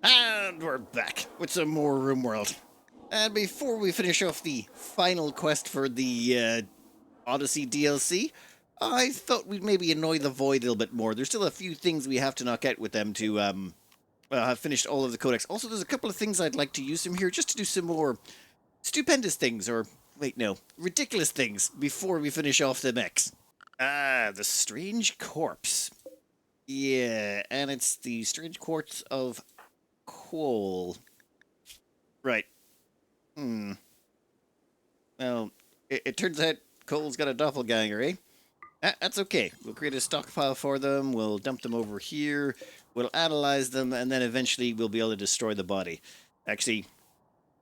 And we're back with some more Rimworld. And before we finish off the final quest for the Odyssey DLC, I thought we'd maybe annoy the Void a little bit more. There's still a few things we have to knock out with them to have finished all of the codex. Also, there's a couple of things I'd like to use from here just to do some more stupendous things, or wait, no, ridiculous things before we finish off the mechs. The strange corpse. Yeah, and it's the strange quartz of coal. Right. Well, it turns out Cole's got a doppelganger, eh? That's okay. We'll create a stockpile for them, we'll dump them over here, we'll analyze them, and then eventually we'll be able to destroy the body. Actually,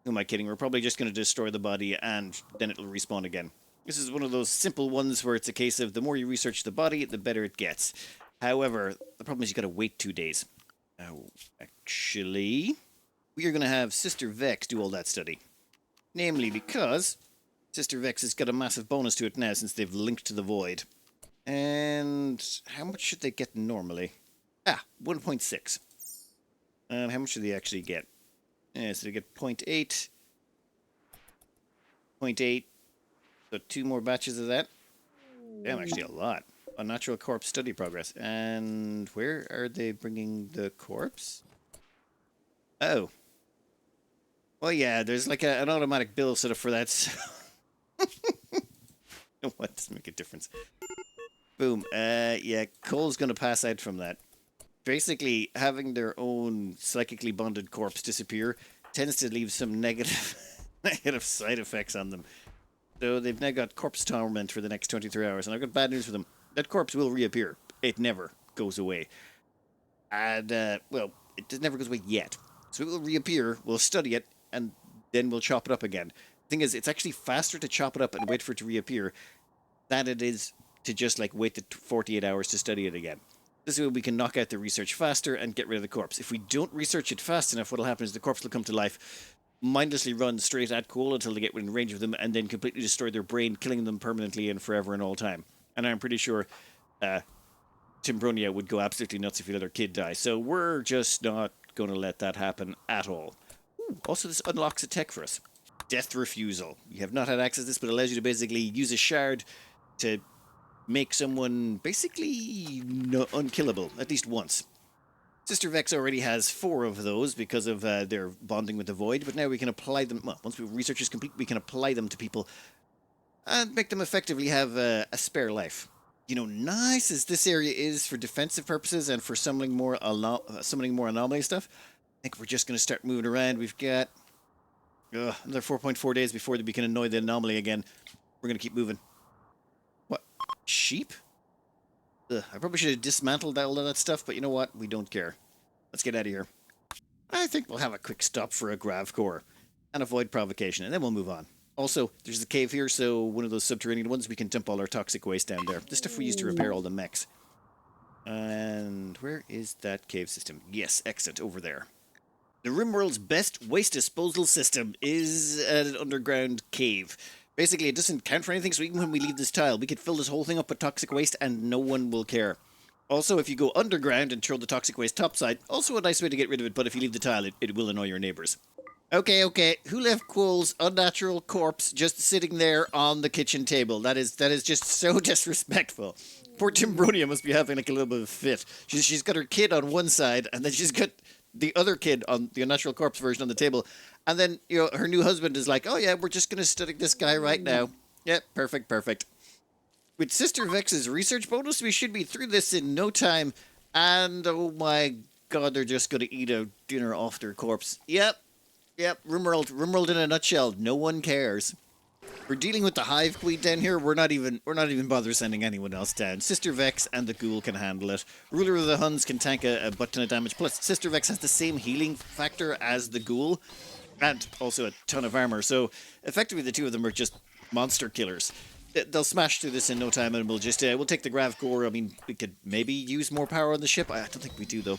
who am I kidding? We're probably just going to destroy the body, and then it'll respawn again. This is one of those simple ones where it's a case of the more you research the body, the better it gets. However, the problem is you got to wait 2 days. Now, actually, we are going to have Sister Vex do all that study. Namely because Sister Vex has got a massive bonus to it now since they've linked to the Void. And how much should they get normally? 1.6. How much do they actually get? So they get 0.8. 0.8. So 2 more batches of that. Damn, actually a lot. Unnatural corpse study progress. And where are they bringing the corpse? Oh. Well, yeah, there's like an automatic bill set up for that. So what doesn't make a difference? Boom. Yeah, Cole's going to pass out from that. Basically, having their own psychically bonded corpse disappear tends to leave some negative side effects on them. So they've now got corpse torment for the next 23 hours, and I've got bad news for them. That corpse will reappear. It never goes away. And, well, it just never goes away yet. So it will reappear, we'll study it, and then we'll chop it up again. The thing is, it's actually faster to chop it up and wait for it to reappear than it is to just, like, wait the 48 hours to study it again. This way we can knock out the research faster and get rid of the corpse. If we don't research it fast enough, what'll happen is the corpse will come to life, mindlessly run straight at Cole until they get within range of them, and then completely destroy their brain, killing them permanently and forever and all time. And I'm pretty sure Timbronia would go absolutely nuts if he let her kid die. So we're just not going to let that happen at all. Ooh, also, this unlocks a tech for us. Death refusal. You have not had access to this, but it allows you to basically use a shard to make someone basically unkillable, at least once. Sister Vex already has 4 of those because of their bonding with the Void, but now we can apply them. Well, once research is complete, we can apply them to people and make them effectively have a spare life. You know, nice as this area is for defensive purposes and for summoning more anomaly stuff, I think we're just going to start moving around. We've got another 4.4 days before we can annoy the anomaly again. We're going to keep moving. What? Sheep? Ugh, I probably should have dismantled all of that stuff, but you know what? We don't care. Let's get out of here. I think we'll have a quick stop for a grav core and avoid provocation, and then we'll move on. Also, there's a cave here, so one of those subterranean ones, we can dump all our toxic waste down there. The stuff we use to repair all the mechs. And where is that cave system? Yes, exit over there. The Rimworld's best waste disposal system is an underground cave. Basically, it doesn't count for anything, so even when we leave this tile, we could fill this whole thing up with toxic waste and no one will care. Also, if you go underground and throw the toxic waste topside, also a nice way to get rid of it, but if you leave the tile, it will annoy your neighbours. Okay. Who left Quoll's unnatural corpse just sitting there on the kitchen table? That is just so disrespectful. Poor Timbronia must be having like a little bit of a fit. She's got her kid on one side, and then she's got the other kid on the unnatural corpse version on the table. And then, you know, her new husband is like, oh yeah, we're just going to study this guy right now. Yep, perfect. With Sister Vex's research bonus, we should be through this in no time. And, oh my god, they're just going to eat a dinner off their corpse. Yep, Rimworld in a nutshell. No one cares. We're dealing with the Hive Queen down here. We're not even bother sending anyone else down. Sister Vex and the Ghoul can handle it. Ruler of the Huns can tank a butt ton of damage. Plus, Sister Vex has the same healing factor as the Ghoul, and also a ton of armor. So, effectively, the two of them are just monster killers. They'll smash through this in no time, and we'll just we'll take the Grav Core. I mean, we could maybe use more power on the ship. I don't think we do though.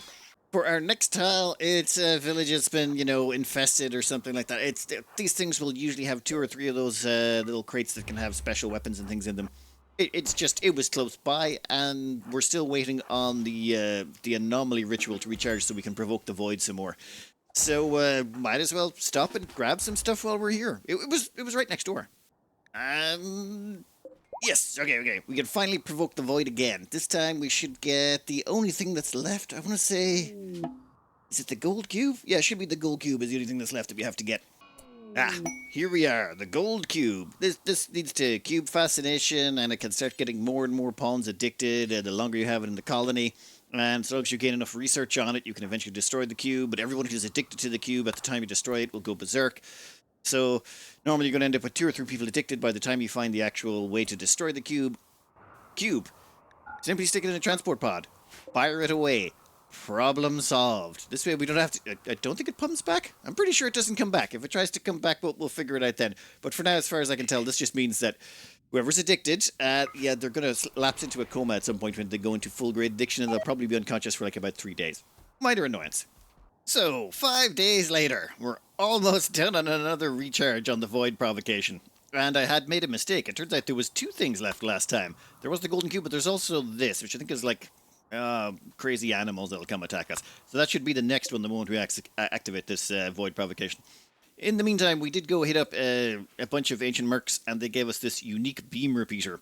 For our next tile, it's a village that's been, you know, infested or something like that. These things will usually have 2 or 3 of those little crates that can have special weapons and things in them. It was close by, and we're still waiting on the anomaly ritual to recharge so we can provoke the void some more. So might as well stop and grab some stuff while we're here. It was right next door. Um, yes. Okay. We can finally provoke the void again. This time we should get the only thing that's left. I want to say, is it the gold cube? Yeah, it should be the gold cube is the only thing that's left that we have to get. Ah, here we are, the gold cube. This leads to cube fascination, and it can start getting more and more pawns addicted the longer you have it in the colony. And so long as you gain enough research on it, you can eventually destroy the cube, but everyone who's addicted to the cube at the time you destroy it will go berserk. So normally you're going to end up with 2 or 3 people addicted by the time you find the actual way to destroy the cube. Cube. Simply stick it in a transport pod. Fire it away. Problem solved. This way we don't have to... I don't think it pumps back. I'm pretty sure it doesn't come back. If it tries to come back, we'll figure it out then. But for now, as far as I can tell, this just means that whoever's addicted, yeah, they're going to lapse into a coma at some point when they go into full-grade addiction, and they'll probably be unconscious for like about 3 days. Minor annoyance. So, 5 days later, we're almost done on another recharge on the void provocation. And I had made a mistake. It turns out there was 2 things left last time. There was the golden cube, but there's also this, which I think is like crazy animals that'll come attack us. So that should be the next one the moment we activate this void provocation. In the meantime, we did go hit up a bunch of ancient mercs, and they gave us this unique beam repeater.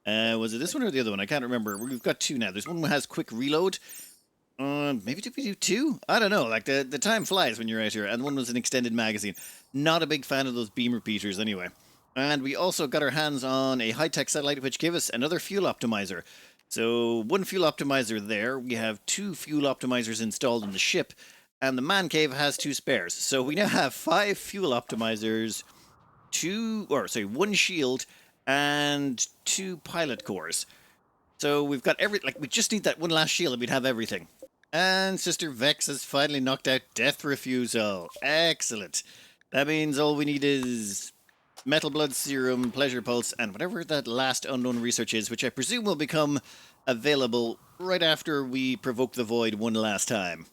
Was it this one or the other one? I can't remember. We've got 2 now. There's one that has quick reload. Maybe did we do 2? I don't know. Like, the time flies when you're out here. And one was an extended magazine. Not a big fan of those beam repeaters anyway. And we also got our hands on a high-tech satellite, which gave us another fuel optimizer. So 1 fuel optimizer there. We have 2 fuel optimizers installed in the ship. And the man cave has 2 spares. So we now have 5 fuel optimizers, 1 shield, and 2 pilot cores. So we've got we just need that 1 last shield and we'd have everything. And Sister Vex has finally knocked out death refusal. Excellent. That means all we need is metal blood serum, pleasure pulse, and whatever that last unknown research is, which I presume will become available right after we provoke the void 1 last time.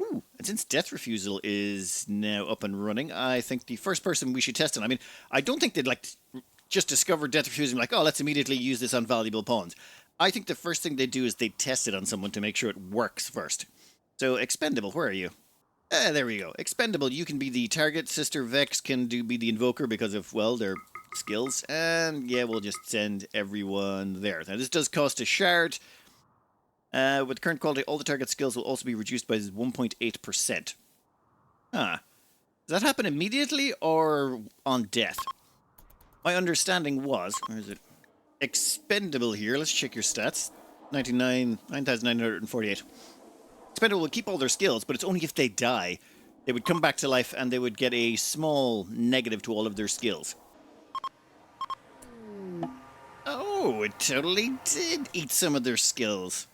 Ooh, and since death refusal is now up and running, I think the first person we should test it. I mean, I don't think they'd just discover death refusal and like, oh, let's immediately use this on valuable pawns. I think the first thing they do is they test it on someone to make sure it works first. So, Expendable, where are you? There we go. Expendable, you can be the target. Sister Vex can be the invoker because of, well, their skills. And yeah, we'll just send everyone there. Now, this does cost a shard. With current quality, all the target skills will also be reduced by 1.8%. Does that happen immediately or on death? My understanding was... Where is it? Expendable here. Let's check your stats. 9,948. Expendable will keep all their skills, but it's only if they die. They would come back to life and they would get a small negative to all of their skills. Oh, it totally did eat some of their skills.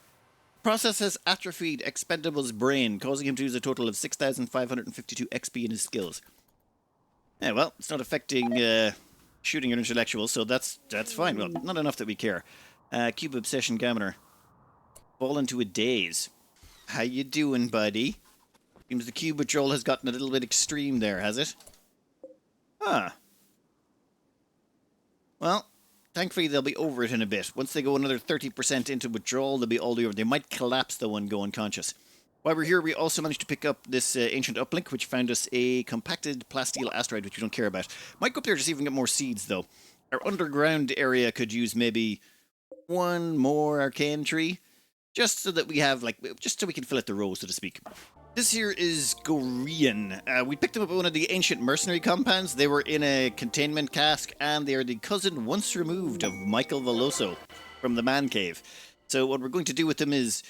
Process has atrophied Expendable's brain, causing him to lose a total of 6,552 XP in his skills. Yeah, well, it's not affecting shooting or intellectual, so that's fine. Well, not enough that we care. Cube Obsession Gaminer. Fall into a daze. How you doing, buddy? Seems the cube withdrawal has gotten a little bit extreme there, has it? Well, thankfully they'll be over it in a bit. Once they go another 30% into withdrawal, they'll be all the way over. They might collapse though and go unconscious. While we're here, we also managed to pick up this ancient uplink, which found us a compacted plasteel asteroid, which we don't care about. Might go up there to see if we can get more seeds, though. Our underground area could use maybe 1 more arcane tree, just so that we have, just so we can fill out the row, so to speak. This here is Gorean. We picked them up at one of the ancient mercenary compounds. They were in a containment cask, and they are the cousin once removed of Michael Veloso from the man cave. So what we're going to do with them is,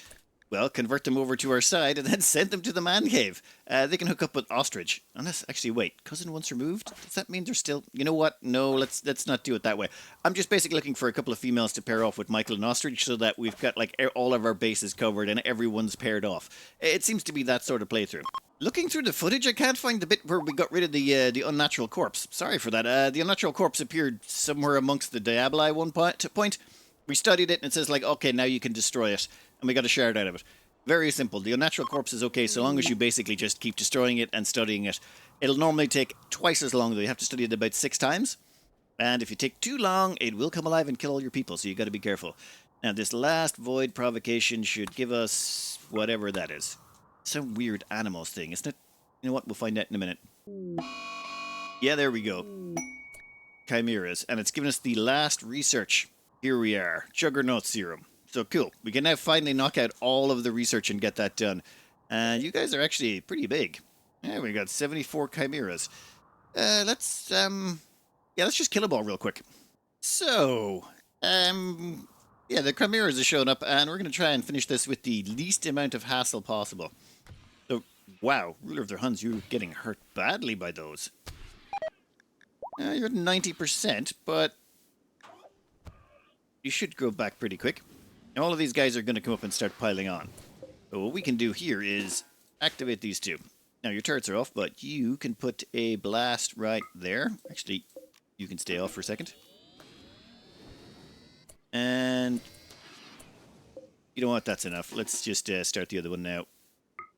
well, convert them over to our side and then send them to the man cave. They can hook up with Ostrich. Unless, actually, wait, cousin once removed? Does that mean they're still... You know what? No, let's not do it that way. I'm just basically looking for a couple of females to pair off with Michael and Ostrich so that we've got, all of our bases covered and everyone's paired off. It seems to be that sort of playthrough. Looking through the footage, I can't find the bit where we got rid of the unnatural corpse. Sorry for that. The unnatural corpse appeared somewhere amongst the Diabli one point. We studied it and it says, okay, now you can destroy it. And we got a shard out of it. Very simple. The unnatural corpse is okay so long as you basically just keep destroying it and studying it. It'll normally take twice as long, though. You have to study it about 6 times. And if you take too long, it will come alive and kill all your people, so you got to be careful. Now, this last void provocation should give us whatever that is. Some weird animals thing, isn't it? You know what? We'll find out in a minute. Yeah, there we go. Chimeras. And it's given us the last research. Here we are. Juggernaut serum. So cool. We can now finally knock out all of the research and get that done. And you guys are actually pretty big. Yeah, we got 74 chimeras. Let's just kill them all real quick. So, yeah, the chimeras are showing up, and we're going to try and finish this with the least amount of hassle possible. So, wow, Ruler of the Huns, you're getting hurt badly by those. You're at 90%, but you should grow back pretty quick. And all of these guys are going to come up and start piling on. So what we can do here is activate these two. Now, your turrets are off, but you can put a blast right there. Actually, you can stay off for a second. And you know what? That's enough. Let's just start the other one now.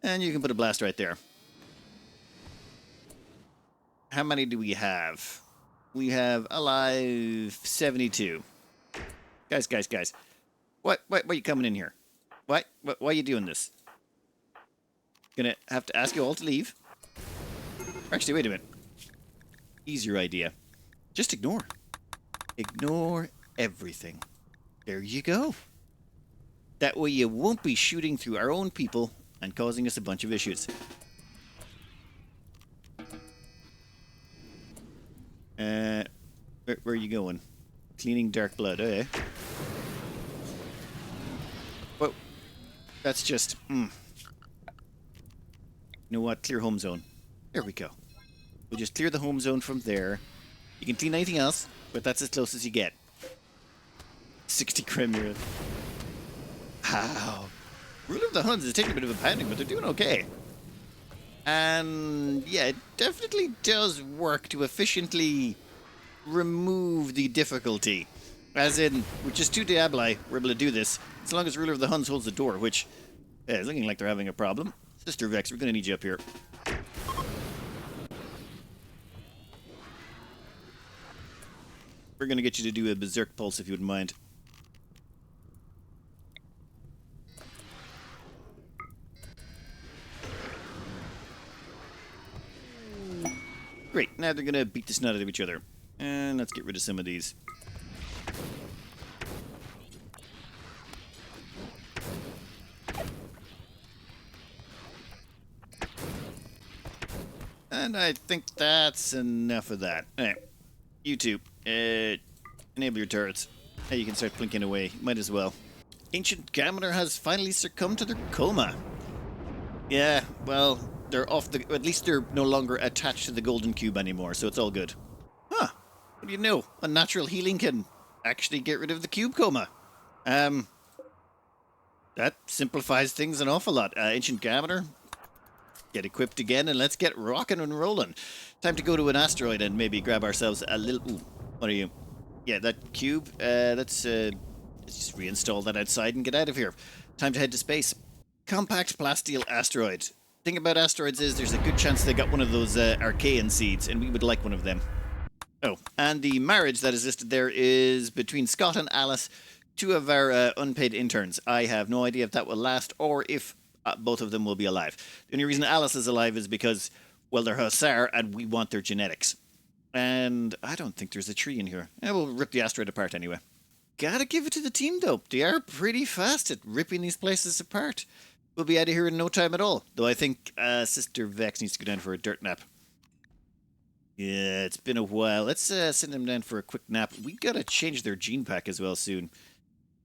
And you can put a blast right there. How many do we have? We have alive 72. Guys. What are you coming in here? Why are you doing this? Gonna have to ask you all to leave. Actually, wait a minute. Easier idea. Just ignore. Ignore everything. There you go. That way you won't be shooting through our own people and causing us a bunch of issues. Where are you going? Cleaning dark blood, eh? Whoa. That's just... You know what? Clear home zone. There we go. We'll just clear the home zone from there. You can clean anything else, but that's as close as you get. 60 Cremura. Wow. Ruler of the Huns is taking a bit of a pounding, but they're doing okay. And yeah, it definitely does work to efficiently remove the difficulty. As in, with just 2 Diabli, we're able to do this, as long as Ruler of the Huns holds the door, which is looking like they're having a problem. Sister Vex, we're going to need you up here. We're going to get you to do a Berserk Pulse, if you wouldn't mind. Great, now they're going to beat the snot out of each other. And let's get rid of some of these. And I think that's enough of that. Alright, you two, enable your turrets. Hey, you can start blinking away. Might as well. Ancient Gambler has finally succumbed to their coma. Yeah, well, they're off the... At least they're no longer attached to the golden cube anymore, so it's all good. Huh. What do you know? Unnatural healing can actually get rid of the cube coma. That simplifies things an awful lot. Ancient Gambler, get equipped again, and let's get rocking and rolling. Time to go to an asteroid and maybe grab ourselves a little... Ooh, what are you? Yeah, that cube. Let's just reinstall that outside and get out of here. Time to head to space. Compact plasteel asteroid. Thing about asteroids is there's a good chance they got one of those Archaean seeds, and we would like one of them. Oh, and the marriage that is listed there is between Scott and Alice, 2 of our unpaid interns. I have no idea if that will last or if both of them will be alive. The only reason Alice is alive is because, well, they're Hussar and we want their genetics. And I don't think there's a tree in here. We'll rip the asteroid apart anyway. Gotta give it to the team, though. They are pretty fast at ripping these places apart. We'll be out of here in no time at all. Though I think Sister Vex needs to go down for a dirt nap. Yeah, it's been a while. Let's send them down for a quick nap. We gotta change their gene pack as well soon.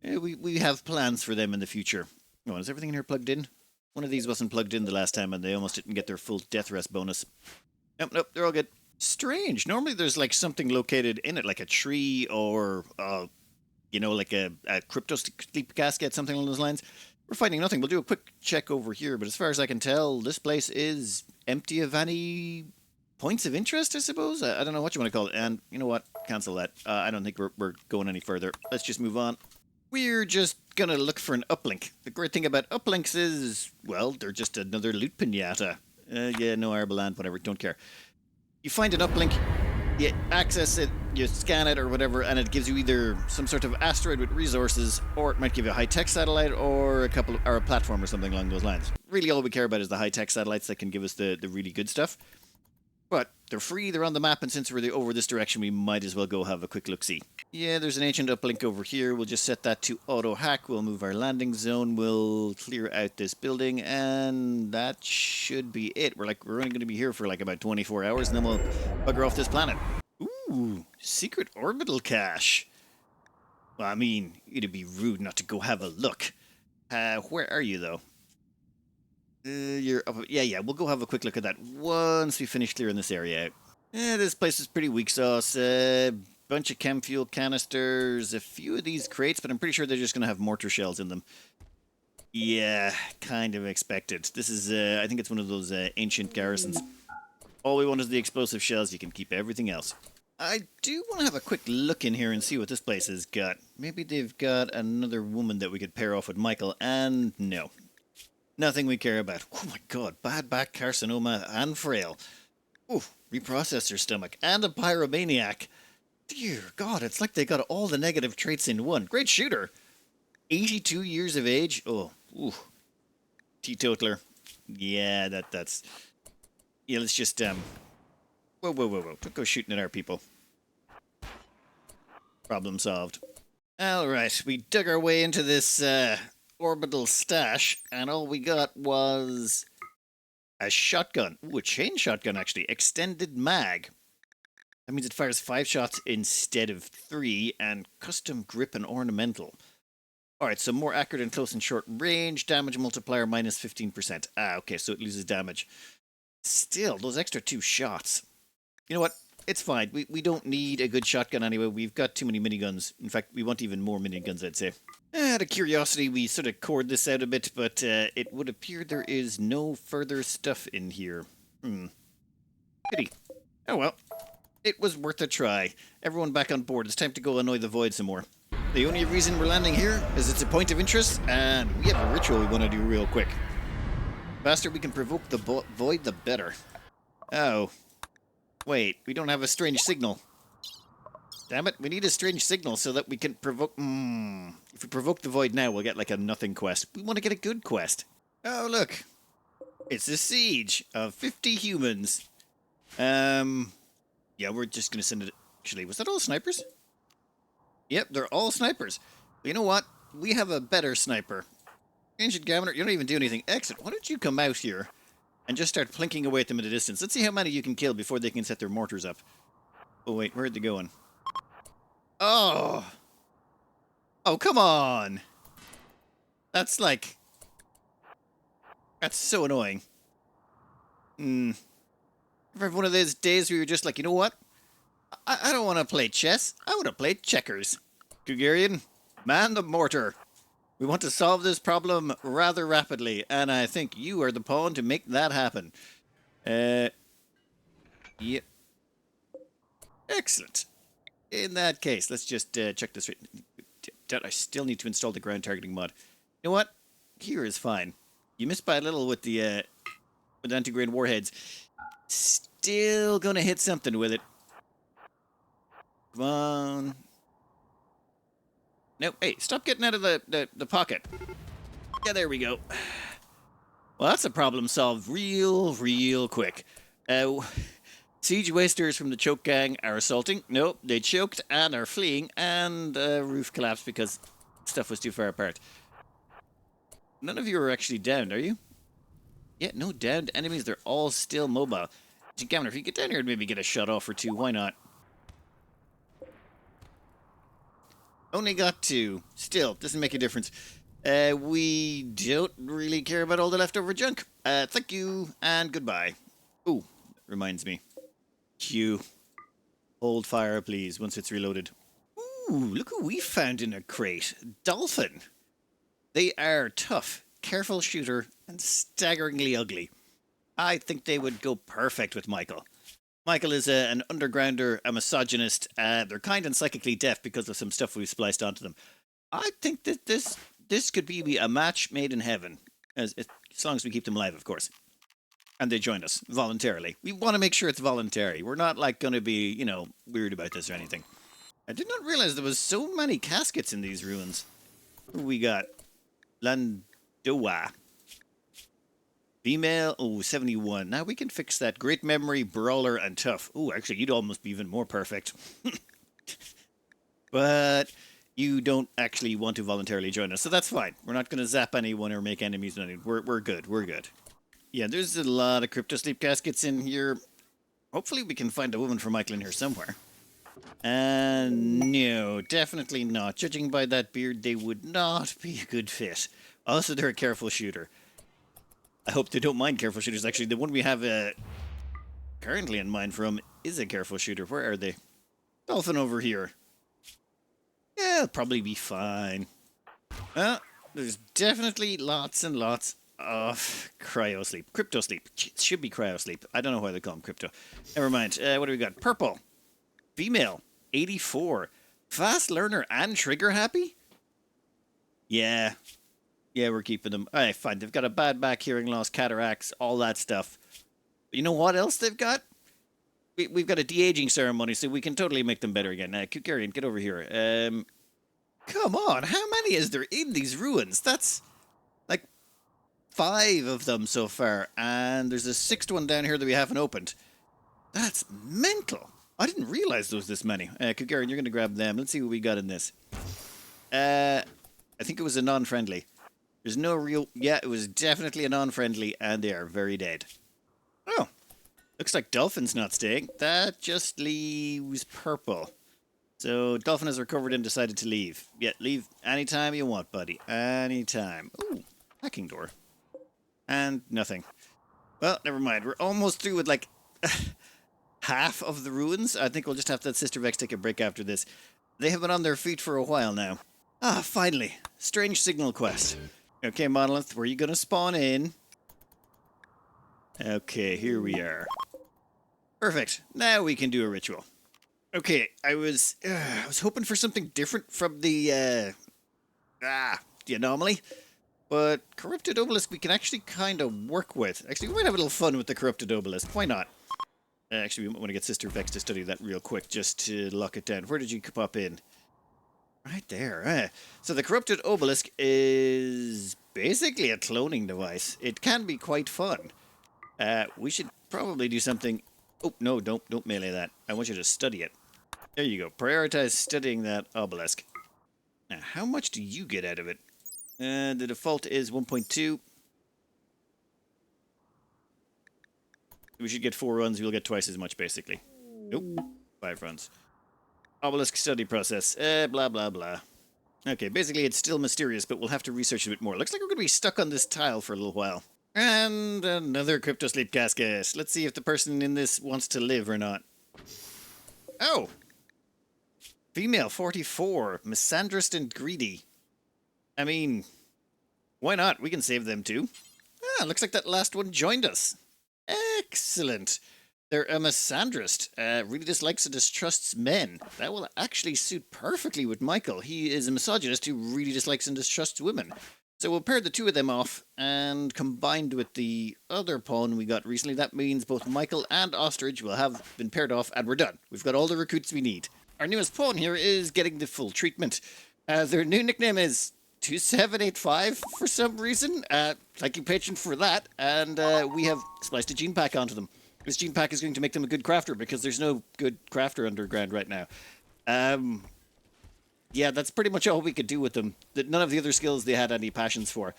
We have plans for them in the future. Oh, is everything in here plugged in? One of these wasn't plugged in the last time and they almost didn't get their full death rest bonus. Nope, they're all good. Strange. Normally there's like something located in it, like a tree or, like a crypto sleep casket, something along those lines. We're finding nothing. We'll do a quick check over here, but as far as I can tell, this place is empty of any points of interest, I suppose? I don't know what you want to call it. And you know what? Cancel that. I don't think we're going any further. Let's just move on. We're just going to look for an uplink. The great thing about uplinks is, well, they're just another loot pinata. Yeah, no Arbaland, whatever, don't care. You find an uplink, You access it, you scan it or whatever, and it gives you either some sort of asteroid with resources, or it might give you a high-tech satellite, or a platform or something along those lines. Really, all we care about is the high-tech satellites that can give us the really good stuff. But they're free, they're on the map, and since we're over this direction, we might as well go have a quick look-see. Yeah, there's an ancient uplink over here. We'll just set that to auto-hack. We'll move our landing zone. We'll clear out this building, and that should be it. We're only going to be here for like about 24 hours, and then we'll bugger off this planet. Ooh, secret orbital cache. Well, I mean, it'd be rude not to go have a look. Where are you, though? You're up. Yeah, we'll go have a quick look at that once we finish clearing this area out. This place is pretty weak sauce. Bunch of chem fuel canisters, a few of these crates, but I'm pretty sure they're just going to have mortar shells in them. Yeah, kind of expected. This is, I think it's one of those ancient garrisons. All we want is the explosive shells. You can keep everything else. I do want to have a quick look in here and see what this place has got. Maybe they've got another woman that we could pair off with Michael, and no. Nothing we care about. Oh my god, bad back carcinoma and frail. Ooh, reprocessed her stomach, and a pyromaniac. Dear God, it's like they got all the negative traits in one. Great shooter. 82 years of age. Oh, ooh. Teetotaler. Yeah, that's... Yeah, let's just, Whoa. Don't go shooting at our people. Problem solved. Alright, we dug our way into this, orbital stash, and all we got was... a shotgun. Ooh, a chain shotgun, actually. Extended mag. That means it fires 5 shots instead of 3, and custom grip and ornamental. Alright, so more accurate and close and short range, damage multiplier minus 15%. Ah, okay, so it loses damage. Still, those extra 2 shots. You know what? It's fine. We don't need a good shotgun anyway. We've got too many miniguns. In fact, we want even more miniguns, I'd say. Out of curiosity, we sort of cored this out a bit, but it would appear there is no further stuff in here. Pity. Oh well. It was worth a try. Everyone back on board. It's time to go annoy the Void some more. The only reason we're landing here is it's a point of interest, and we have a ritual we want to do real quick. The faster we can provoke the Void, the better. Oh. Wait, we don't have a strange signal. Damn it, we need a strange signal so that we can provoke... If we provoke the Void now, we'll get like a nothing quest. We want to get a good quest. Oh, look. It's a siege of 50 humans. Yeah, we're just going to send it... Actually, was that all snipers? Yep, they're all snipers. But you know what? We have a better sniper. Ancient Governor, you don't even do anything. Excellent. Why don't you come out here and just start plinking away at them at a distance? Let's see how many you can kill before they can set their mortars up. Oh, wait, where are they going? Oh! Oh, come on! That's like... That's so annoying. Ever have one of those days where you're just like, you know what? I don't want to play chess. I want to play checkers. Gugarian, man the mortar. We want to solve this problem rather rapidly, and I think you are the pawn to make that happen. Yep. Excellent. In that case, let's just check this. I still need to install the ground targeting mod. You know what? Here is fine. You missed by a little with the anti-grain warheads. Still gonna hit something with it. Come on. Nope. Hey, stop getting out of the pocket. Yeah, there we go. Well, that's a problem solved real quick. Siege wasters from the choke gang are assaulting. Nope, they choked and are fleeing, and roof collapsed because stuff was too far apart. None of you are actually downed, are you? Yeah, no downed enemies. They're all still mobile. Governor, if you get down here and maybe get a shot off or 2, why not? Only got 2. Still, doesn't make a difference. We don't really care about all the leftover junk. Thank you, and goodbye. Ooh, reminds me. Q. Hold fire, please, once it's reloaded. Ooh, look who we found in a crate. Dolphin. They are tough, careful shooter, and staggeringly ugly. I think they would go perfect with Michael. Michael is an undergrounder, a misogynist. They're kind and psychically deaf because of some stuff we've spliced onto them. I think that this could be a match made in heaven, as long as we keep them alive, of course. And they join us voluntarily. We want to make sure it's voluntary. We're not like going to be, weird about this or anything. I did not realize there was so many caskets in these ruins. We got Landoa. Female, 71. Now we can fix that. Great memory, brawler, and tough. Oh, actually, you'd almost be even more perfect. But you don't actually want to voluntarily join us, so that's fine. We're not going to zap anyone or make enemies. We're good. We're good. Yeah, there's a lot of crypto sleep caskets in here. Hopefully we can find a woman for Michael in here somewhere. No, definitely not. Judging by that beard, they would not be a good fit. Also, they're a careful shooter. I hope they don't mind careful shooters. Actually, the one we have currently in mind from is a careful shooter. Where are they? Dolphin over here. Yeah, it'll probably be fine. There's definitely lots and lots of cryo sleep. Crypto sleep. It should be cryo sleep. I don't know why they call them crypto. Never mind. What do we got? Purple. Female. 84. Fast learner and trigger happy? Yeah. Yeah, we're keeping them. Alright, fine. They've got a bad back, hearing loss, cataracts, all that stuff. But you know what else they've got? We've got a de-aging ceremony, so we can totally make them better again. Kukarian, get over here. Come on, how many is there in these ruins? That's like 5 of them so far, and there's a 6th one down here that we haven't opened. That's mental. I didn't realize there was this many. Kukarian, you're going to grab them. Let's see what we got in this. I think it was a non-friendly. There's no real... Yeah, it was definitely a non-friendly, and they are very dead. Oh. Looks like Dolphin's not staying. That just leaves Purple. So Dolphin has recovered and decided to leave. Yeah, leave anytime you want, buddy. Anytime. Ooh, hacking door. And nothing. Well, never mind. We're almost through with like half of the ruins. I think we'll just have to let Sister Vex take a break after this. They have been on their feet for a while now. Ah, finally. Strange signal quest. Okay, Monolith, where are you going to spawn in? Okay, here we are. Perfect. Now we can do a ritual. Okay, I was hoping for something different from the anomaly, but corrupted obelisk we can actually kind of work with. Actually, we might have a little fun with the corrupted obelisk. Why not? Actually, we might want to get Sister Vex to study that real quick just to lock it down. Where did you pop in? Right there. So the corrupted obelisk is basically a cloning device. It can be quite fun. We should probably do something... Oh, no, don't melee that. I want you to study it. There you go. Prioritize studying that obelisk. Now, how much do you get out of it? The default is 1.2. We should get 4 runs. We'll get twice as much, basically. Nope. 5 runs. Obelisk study process. Blah, blah, blah. Okay, basically it's still mysterious, but we'll have to research a bit more. Looks like we're going to be stuck on this tile for a little while. And another crypto sleep casket. Let's see if the person in this wants to live or not. Oh! Female, 44. Misandrist and greedy. I mean, why not? We can save them too. Ah, looks like that last one joined us. Excellent. They're a misandrist. Really dislikes and distrusts men. That will actually suit perfectly with Michael. He is a misogynist who really dislikes and distrusts women. So we'll pair the 2 of them off, and combined with the other pawn we got recently, that means both Michael and Ostrich will have been paired off, and we're done. We've got all the recruits we need. Our newest pawn here is getting the full treatment. Their new nickname is 2785 for some reason. Thank you, patron, for that. And we have spliced a gene pack onto them. This gene pack is going to make them a good crafter, because there's no good crafter underground right now. Yeah, that's pretty much all we could do with them. None of the other skills they had any passions for.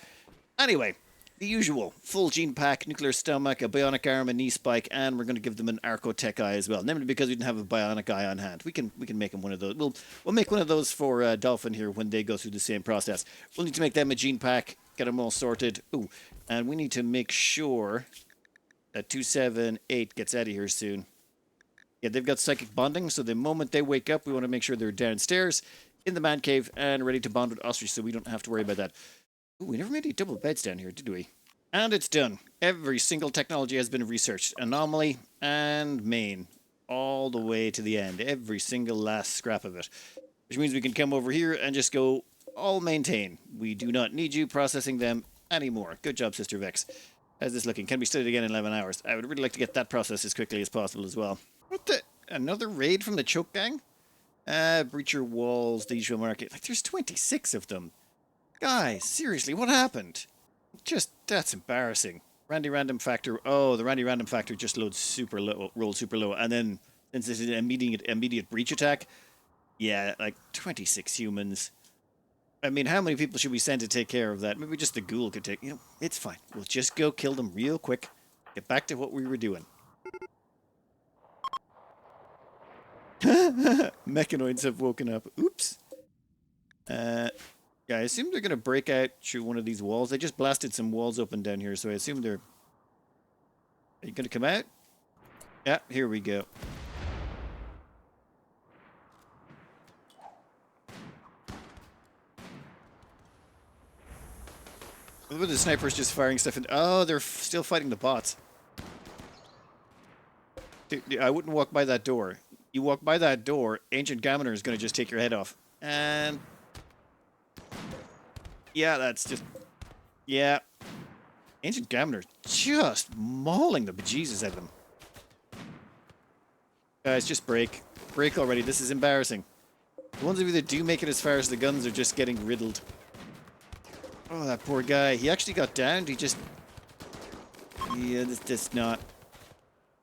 Anyway, the usual. Full gene pack, nuclear stomach, a bionic arm, a knee spike, and we're going to give them an archotech eye as well. Namely because we didn't have a bionic eye on hand. We can make them one of those. We'll make one of those for Dolphin here when they go through the same process. We'll need to make them a gene pack, get them all sorted. Ooh, and we need to make sure that 278 gets out of here soon. Yeah, they've got psychic bonding, so the moment they wake up, we want to make sure they're downstairs in the man cave and ready to bond with Ostrich, so we don't have to worry about that. Ooh, we never made any double beds down here, did we? And it's done. Every single technology has been researched. Anomaly and main. All the way to the end. Every single last scrap of it. Which means we can come over here and just go all maintain. We do not need you processing them anymore. Good job, Sister Vex. How's this looking? Can be studied again in 11 hours. I would really like to get that process as quickly as possible as well. What the? Another raid from the choke gang? Breach your walls, the usual market. Like, there's 26 of them. Guys, seriously, what happened? Just, that's embarrassing. Randy random factor. Oh, the Randy random factor just loads super low, rolls super low. And then, since it's an immediate breach attack, yeah, like 26 humans. I mean, how many people should we send to take care of that? Maybe just the ghoul could take, it's fine. We'll just go kill them real quick. Get back to what we were doing. Mechanoids have woken up. Oops. Yeah, I assume they're going to break out through one of these walls. They just blasted some walls open down here, so I assume they're... Are you going to come out? Yeah, here we go. What about the snipers just firing stuff in... Oh, they're still fighting the bots. Dude, I wouldn't walk by that door. You walk by that door, Ancient Gammoner is going to just take your head off. And... yeah, that's just... yeah. Ancient Gammoner just mauling the bejesus out of them. Guys, just break. Break already. This is embarrassing. The ones of you that do make it as far as the guns are just getting riddled. Oh, that poor guy. He actually got downed. He just... yeah, this not...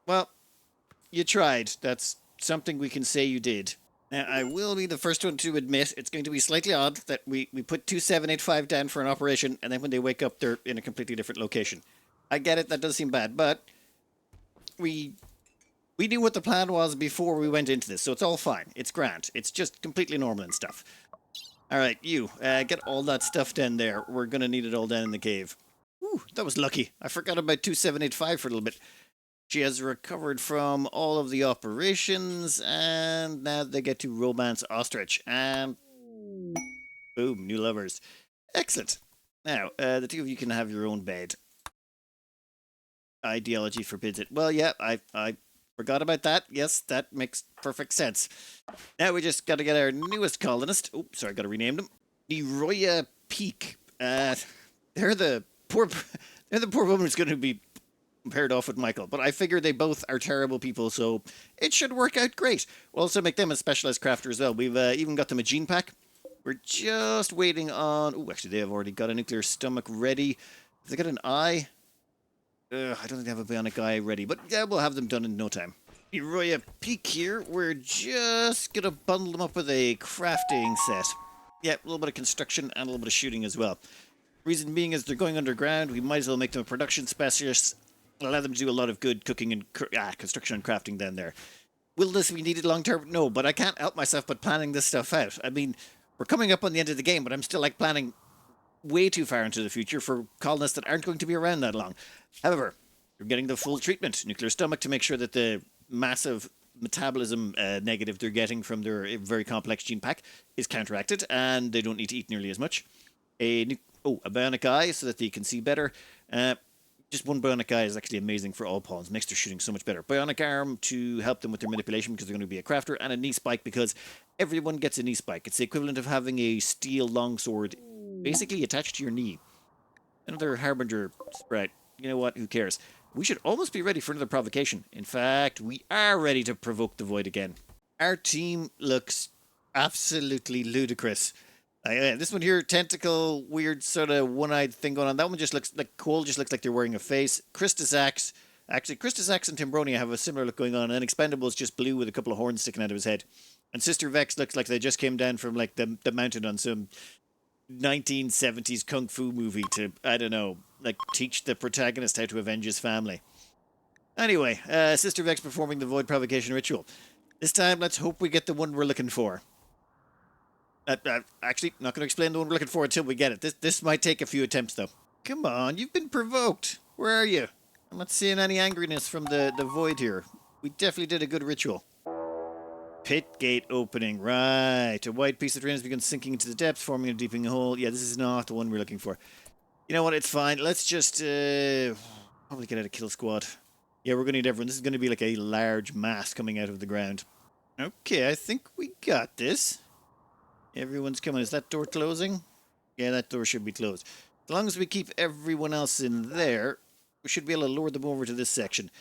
well, you tried. That's something we can say you did. Now, I will be the first one to admit it's going to be slightly odd that we put 2785 down for an operation, and then when they wake up, they're in a completely different location. I get it, that does seem bad, but we knew what the plan was before we went into this, so it's all fine. It's grand. It's just completely normal and stuff. Alright, you, get all that stuff down there. We're going to need it all down in the cave. Ooh, that was lucky. I forgot about 2785 for a little bit. She has recovered from all of the operations, and now they get to romance Ostrich. And boom, new lovers. Excellent. Now, the two of you can have your own bed. Ideology forbids it. Well, yeah, I forgot about that. Yes, that makes perfect sense. Now we just got to get our newest colonist. Oh, sorry, got to rename them. The Roya Peak. They're the poor woman who's going to be paired off with Michael, but I figure they both are terrible people, so it should work out great. We'll also make them a specialized crafter as well. We've even got them a gene pack. We're just waiting on... oh, actually, they have already got a nuclear stomach ready. Have they got an eye? I don't think they have a bionic eye ready, but yeah, we'll have them done in no time. Roya Peak here. We're just going to bundle them up with a crafting set. Yeah, a little bit of construction and a little bit of shooting as well. Reason being is they're going underground. We might as well make them a production specialist. Allow them to do a lot of good cooking and construction and crafting down there. Will this be needed long term? No, but I can't help myself but planning this stuff out. I mean, we're coming up on the end of the game, but I'm still like planning way too far into the future for colonists that aren't going to be around that long. However, you're getting the full treatment, nuclear stomach, to make sure that the massive metabolism negative they're getting from their very complex gene pack is counteracted, and they don't need to eat nearly as much. A bionic eye so that they can see better. Just one bionic eye is actually amazing for all pawns. Makes their shooting so much better. Bionic arm to help them with their manipulation because they're going to be a crafter, and a knee spike because everyone gets a knee spike. It's the equivalent of having a steel longsword basically attached to your knee. Another harbinger sprout. You know what? Who cares? We should almost be ready for another provocation. In fact, we are ready to provoke the void again. Our team looks absolutely ludicrous. This one here, tentacle, weird sort of one-eyed thing going on. That one just looks like Cole, just looks like they're wearing a face. Christus Axe, actually, Christus Axe and Timbronia have a similar look going on. And Expendables just blue with a couple of horns sticking out of his head. And Sister Vex looks like they just came down from like the mountain on some 1970s kung fu movie to, I don't know, like teach the protagonist how to avenge his family. Anyway, Sister Vex performing the void provocation ritual. This time, let's hope we get the one we're looking for. Actually, not going to explain the one we're looking for until we get it. This might take a few attempts, though. Come on, you've been provoked. Where are you? I'm not seeing any angriness from the void here. We definitely did a good ritual. Pit gate opening. Right. A white piece of terrain has begun sinking into the depths, forming a deepening hole. Yeah, this is not the one we're looking for. You know what? It's fine. Let's just probably get out a kill squad. Yeah, we're going to need everyone. This is going to be like a large mass coming out of the ground. Okay, I think we got this. Everyone's coming. Is that door closing? Yeah, that door should be closed. As long as we keep everyone else in there, we should be able to lure them over to this section.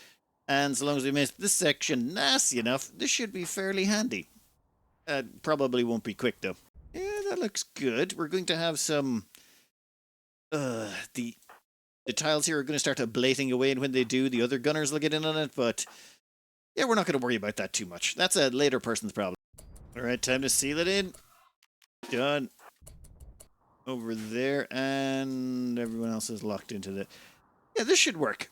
And so long as we miss this section nasty enough, this should be fairly handy. Probably won't be quick, though. Yeah, that looks good. We're going to have some... the tiles here are going to start ablating away, and when they do, the other gunners will get in on it, but... yeah, we're not going to worry about that too much. That's a later person's problem. Alright, time to seal it in. Done. Over there, and everyone else is locked into the... yeah, this should work.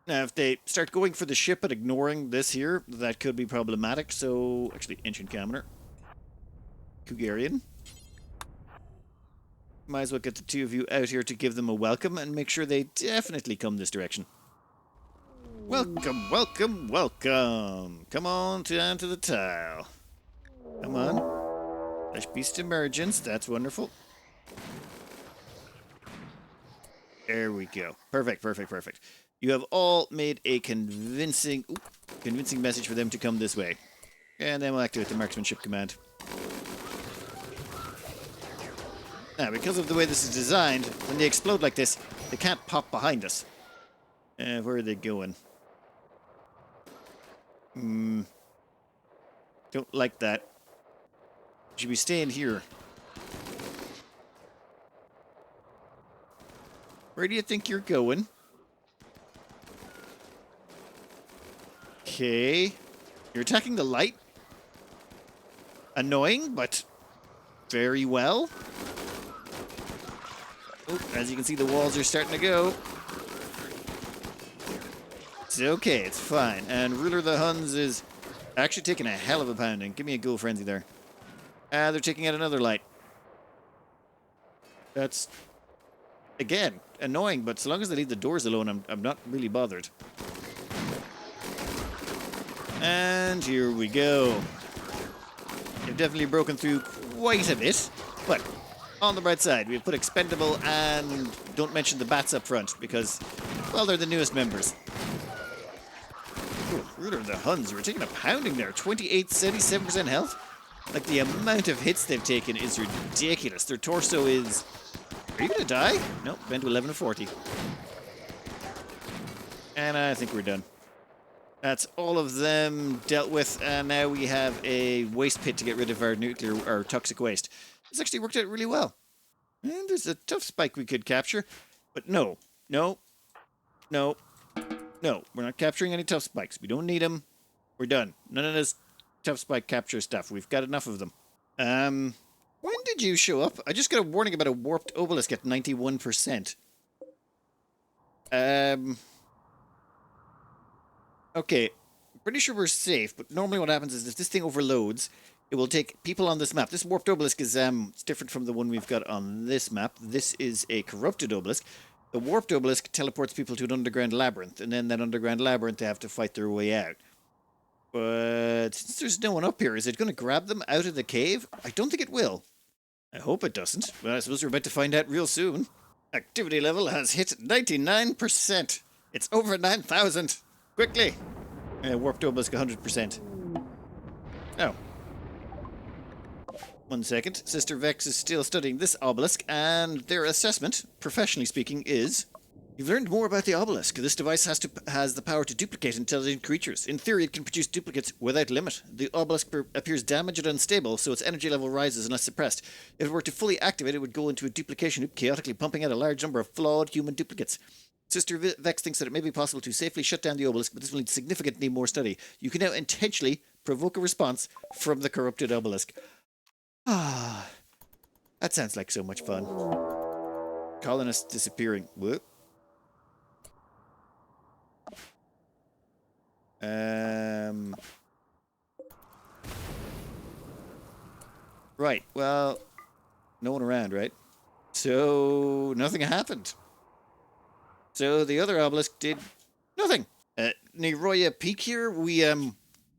Now, if they start going for the ship and ignoring this here, that could be problematic, so... actually, Ancient Commoner. Kugarian. Might as well get the two of you out here to give them a welcome and make sure they definitely come this direction. Welcome, welcome, welcome. Come on down to the tile. Come on. Flesh Beast Emergence, that's wonderful. There we go. Perfect, perfect, perfect. You have all made a convincing message for them to come this way. And then we'll activate the marksmanship command. Now, because of the way this is designed, when they explode like this, they can't pop behind us. Where are they going? Don't like that. Should be staying here. Where do you think you're going? Okay. You're attacking the light. Annoying, but very well. Oh, as you can see, the walls are starting to go. It's okay, it's fine. And Ruler of the Huns is actually taking a hell of a pounding. Give me a ghoul frenzy there. They're taking out another light. That's, again, annoying, but so long as they leave the doors alone, I'm not really bothered. And here we go. They've definitely broken through quite a bit, but on the bright side, we've put expendable and don't mention the bats up front because, well, they're the newest members. Ooh, Ruler of the Huns, we're taking a pounding there. 28, 77% health. Like, the amount of hits they've taken is ridiculous. Their torso is... are you going to die? Nope, been to 11 of 40. And I think we're done. That's all of them dealt with, and now we have a waste pit to get rid of our nuclear or toxic waste. This actually worked out really well. And there's a tough spike we could capture, but no, no, no, no. We're not capturing any tough spikes. We don't need them. We're done. None of this tough spike capture stuff. We've got enough of them. When did you show up? I just got a warning about a warped obelisk at 91%. Okay, I'm pretty sure we're safe, but normally what happens is if this thing overloads, it will take people on this map. This warped obelisk is it's different from the one we've got on this map. This is a corrupted obelisk. The warped obelisk teleports people to an underground labyrinth, and then that underground labyrinth they have to fight their way out. But since there's no one up here, is it going to grab them out of the cave? I don't think it will. I hope it doesn't. Well, I suppose we're about to find out real soon. Activity level has hit 99%. It's over 9,000. Quickly! Warped obelisk 100%. Oh. 1 second. Sister Vex is still studying this obelisk, and their assessment, professionally speaking, is... you've learned more about the obelisk. This device has the power to duplicate intelligent creatures. In theory, it can produce duplicates without limit. The obelisk appears damaged and unstable, so its energy level rises unless suppressed. If it were to fully activate, it would go into a duplication loop, chaotically pumping out a large number of flawed human duplicates. Sister Vex thinks that it may be possible to safely shut down the obelisk, but this will need significantly more study. You can now intentionally provoke a response from the corrupted obelisk. Ah, that sounds like so much fun. Colonists disappearing. Whoop. Right, well, no one around, right? So, nothing happened. So, the other obelisk did nothing. Neroya Peak here, we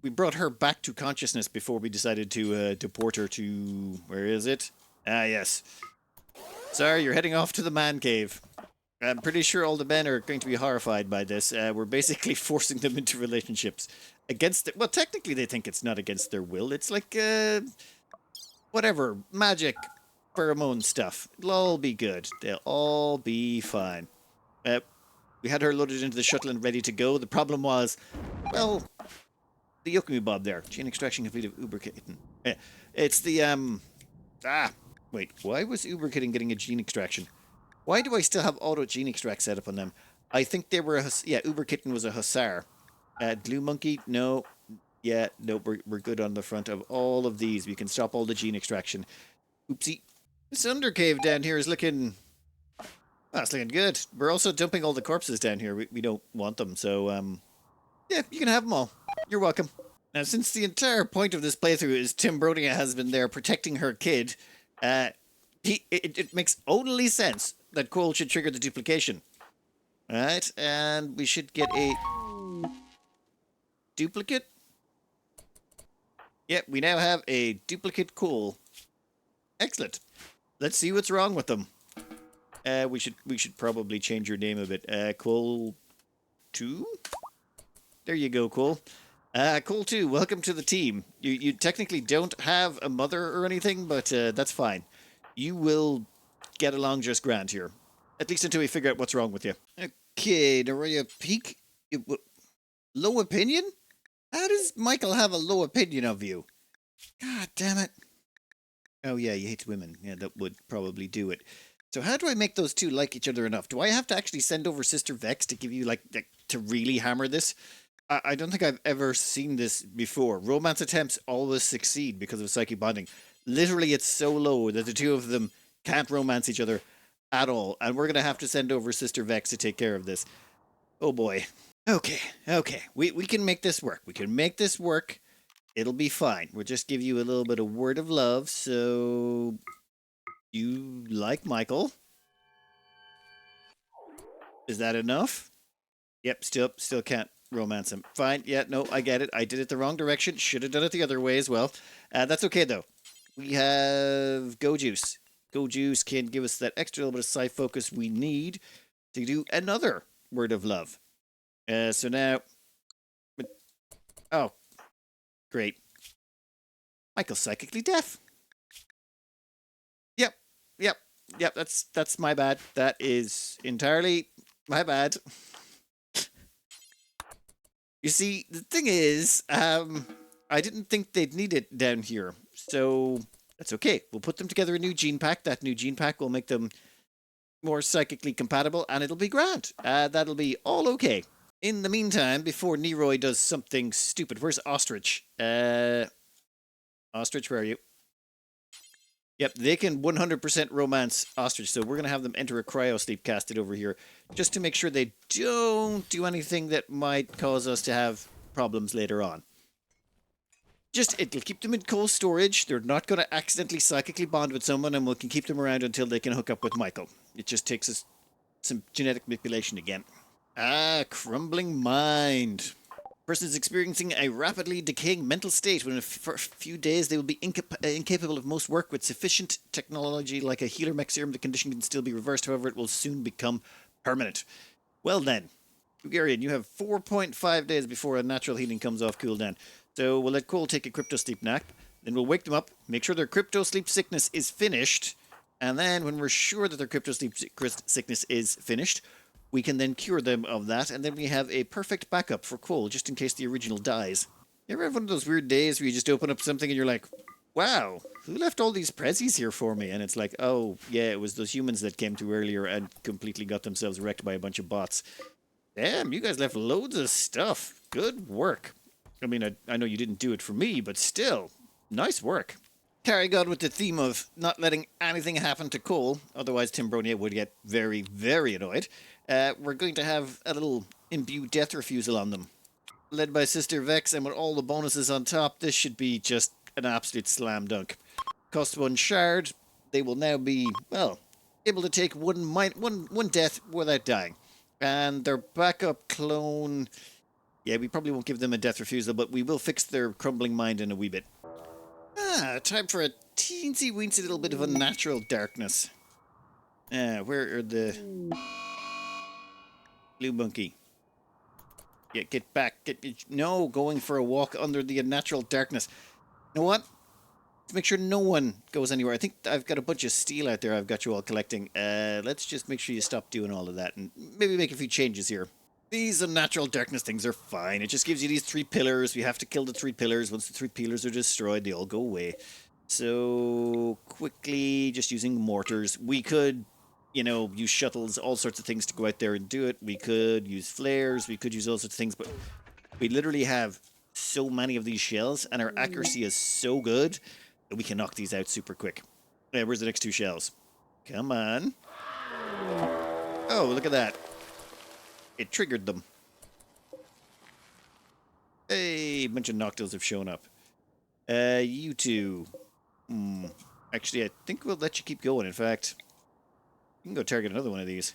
brought her back to consciousness before we decided to deport her to... where is it? Ah, yes. Sorry, you're heading off to the man cave. I'm pretty sure all the men are going to be horrified by this. We're basically forcing them into relationships against it. Well, technically they think it's not against their will. It's like, whatever, magic, pheromone stuff. It'll all be good. They'll all be fine. We had her loaded into the shuttle and ready to go. The problem was, well, the Yokomi Bob there. Gene extraction complete of Uber Kitten. It's the, wait, why was Uber Kitten getting a gene extraction? Why do I still have auto gene extract set up on them? I think they were yeah, Uber Kitten was a Hussar. Glue Monkey, no. Yeah, no, we're good on the front of all of these. We can stop all the gene extraction. Oopsie. This undercave down here is looking... That's looking good. We're also dumping all the corpses down here. We don't want them, so, yeah, you can have them all. You're welcome. Now, since the entire point of this playthrough is Tim Brodia has been there protecting her kid, it makes only sense that Cole should trigger the duplication. Alright, and we should get a duplicate. Yep, we now have a duplicate Cole. Excellent. Let's see what's wrong with them. We should probably change your name a bit. Cole 2? There you go, Cole. Cole 2, welcome to the team. You technically don't have a mother or anything, but that's fine. You will get along just grand here. At least until we figure out what's wrong with you. Okay, Naraya Peak. Low opinion? How does Michael have a low opinion of you? God damn it. Oh yeah, he hates women. Yeah, that would probably do it. So how do I make those two like each other enough? Do I have to actually send over Sister Vex to give you, like to really hammer this? I don't think I've ever seen this before. Romance attempts always succeed because of psychic bonding. Literally, it's so low that the two of them can't romance each other at all. And we're going to have to send over Sister Vex to take care of this. Oh boy. Okay. We can make this work. We can make this work. It'll be fine. We'll just give you a little bit of word of love. So you like Michael. Is that enough? Yep, still can't romance him. Fine, yeah, no, I get it. I did it the wrong direction. Should have done it the other way as well. That's okay, though. We have Go Juice. Go Juice can give us that extra little bit of psi focus we need to do another word of love. So now... Oh, great. Michael's psychically deaf. Yep, that's my bad. That is entirely my bad. You see, the thing is, I didn't think they'd need it down here, so that's okay. We'll put them together a new gene pack. That new gene pack will make them more psychically compatible, and it'll be grand. That'll be all okay. In the meantime, before Neroy does something stupid, where's Ostrich? Ostrich, where are you? Yep, they can 100% romance Ostrich, so we're going to have them enter a cryo sleep casted over here, just to make sure they don't do anything that might cause us to have problems later on. It'll keep them in cold storage. They're not going to accidentally psychically bond with someone, and we can keep them around until they can hook up with Michael. It just takes us some genetic manipulation again. Crumbling mind. Person is experiencing a rapidly decaying mental state. Within a few days, they will be incapable of most work. With sufficient technology like a healer mech serum, the condition can still be reversed. However, it will soon become permanent. Well then, Bulgarian, you have 4.5 days before a natural healing comes off cooldown. So we'll let Cole take a crypto sleep nap. Then we'll wake them up, make sure their crypto sleep sickness is finished. And then when we're sure that their crypto sleep sickness is finished, we can then cure them of that, and then we have a perfect backup for Cole, just in case the original dies. You ever have one of those weird days where you just open up something and you're like, wow, who left all these prezzies here for me? And it's like, oh, yeah, it was those humans that came to earlier and completely got themselves wrecked by a bunch of bots. Damn, you guys left loads of stuff. Good work. I mean, I know you didn't do it for me, but still, nice work. Carrying on with the theme of not letting anything happen to Cole, otherwise Tim Bronia would get very, very annoyed. We're going to have a little imbue death refusal on them. Led by Sister Vex, and with all the bonuses on top, this should be just an absolute slam dunk. Cost 1 shard, they will now be, well, able to take one death without dying. And their backup clone, yeah, we probably won't give them a death refusal, but we will fix their crumbling mind in a wee bit. Time for a teensy-weensy little bit of unnatural darkness. Where are the... Blue monkey. Yeah, get back. No, going for a walk under the unnatural darkness. You know what? to make sure no one goes anywhere. I think I've got a bunch of steel out there I've got you all collecting. Let's just make sure you stop doing all of that and maybe make a few changes here. These unnatural darkness things are fine. It just gives you these 3 pillars. We have to kill the 3 pillars. Once the 3 pillars are destroyed, they all go away. So, quickly, just using mortars. We could, you know, use shuttles, all sorts of things to go out there and do it. We could use flares. We could use all sorts of things. But we literally have so many of these shells, and our accuracy is so good that we can knock these out super quick. Where's the next 2 shells? Come on. Oh, look at that. It triggered them. Hey, a bunch of noctills have shown up. You two. Actually, I think we'll let you keep going. In fact, you can go target another one of these.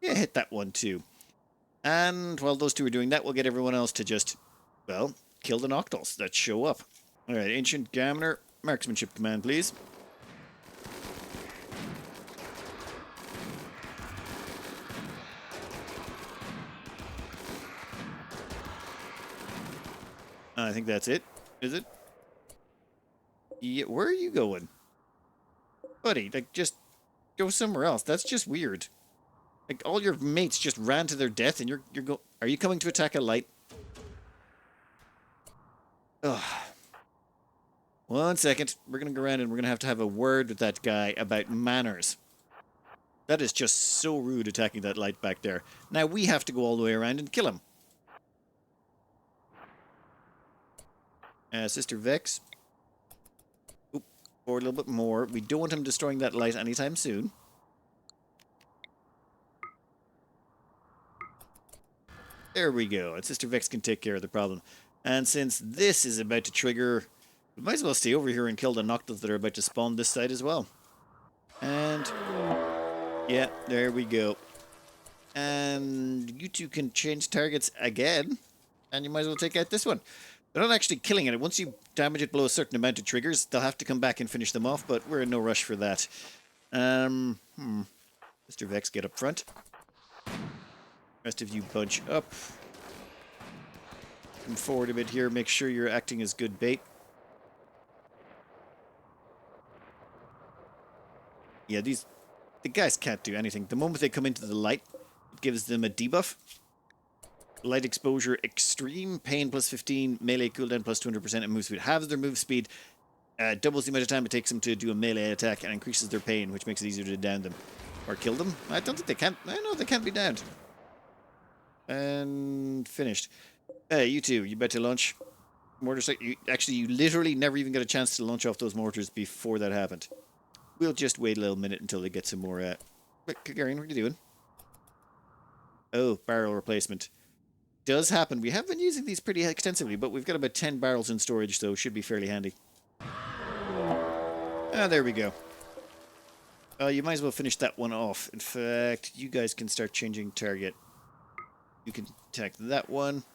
Yeah, hit that one too. And while those 2 are doing that, we'll get everyone else to just, well, kill the noctills that show up. Alright, Ancient Gaminer, marksmanship command, please. I think that's it. Is it? Yeah, where are you going? Buddy, like, just go somewhere else. That's just weird. Like, all your mates just ran to their death and are you coming to attack a light? Ugh. 1 second. We're gonna go around and we're gonna have a word with that guy about manners. That is just so rude, attacking that light back there. Now we have to go all the way around and kill him. Sister Vex. Oop, forward a little bit more. We don't want him destroying that light anytime soon. There we go. And Sister Vex can take care of the problem. And since this is about to trigger, we might as well stay over here and kill the noctills that are about to spawn this side as well. And yeah, there we go. And you 2 can change targets again. And you might as well take out this one. They're not actually killing it. Once you damage it below a certain amount of triggers, they'll have to come back and finish them off, but we're in no rush for that. Mr. Vex, get up front. Rest of you bunch up. Come forward a bit here. Make sure you're acting as good bait. Yeah, the guys can't do anything. The moment they come into the light, it gives them a debuff. Light exposure extreme, pain plus 15, melee cooldown plus 200%, and move speed. Halves their move speed, doubles the amount of time it takes them to do a melee attack, and increases their pain, which makes it easier to down them. Or kill them. I don't think they can. I know they can't be downed. And finished. Hey, you 2, you better launch. Mortar strike. You literally never even got a chance to launch off those mortars before that happened. We'll just wait a little minute until they get some more. Gagarin, what are you doing? Oh, barrel replacement. Does happen. We have been using these pretty extensively, but we've got about 10 barrels in storage, so should be fairly handy. Ah, there we go. You might as well finish that one off. In fact, you guys can start changing target. You can attack that one.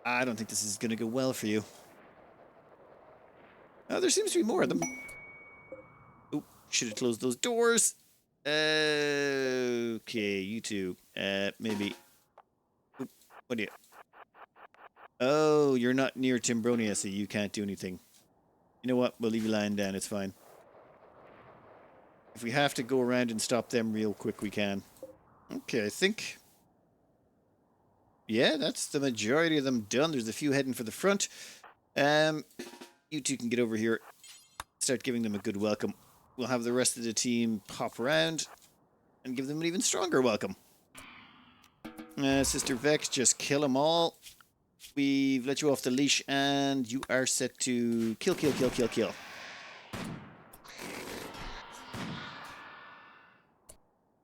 I don't think this is going to go well for you. Oh, there seems to be more of them. Oh, should have closed those doors. Okay, you 2. Maybe. Oop, what do you... Oh, you're not near Timbronia, so you can't do anything. You know what? We'll leave you lying down. It's fine. If we have to go around and stop them real quick, we can. Okay, I think... Yeah, that's the majority of them done. There's a few heading for the front. You 2 can get over here. Start giving them a good welcome. We'll have the rest of the team pop around and give them an even stronger welcome. Sister Vex, just kill them all. We've let you off the leash and you are set to kill.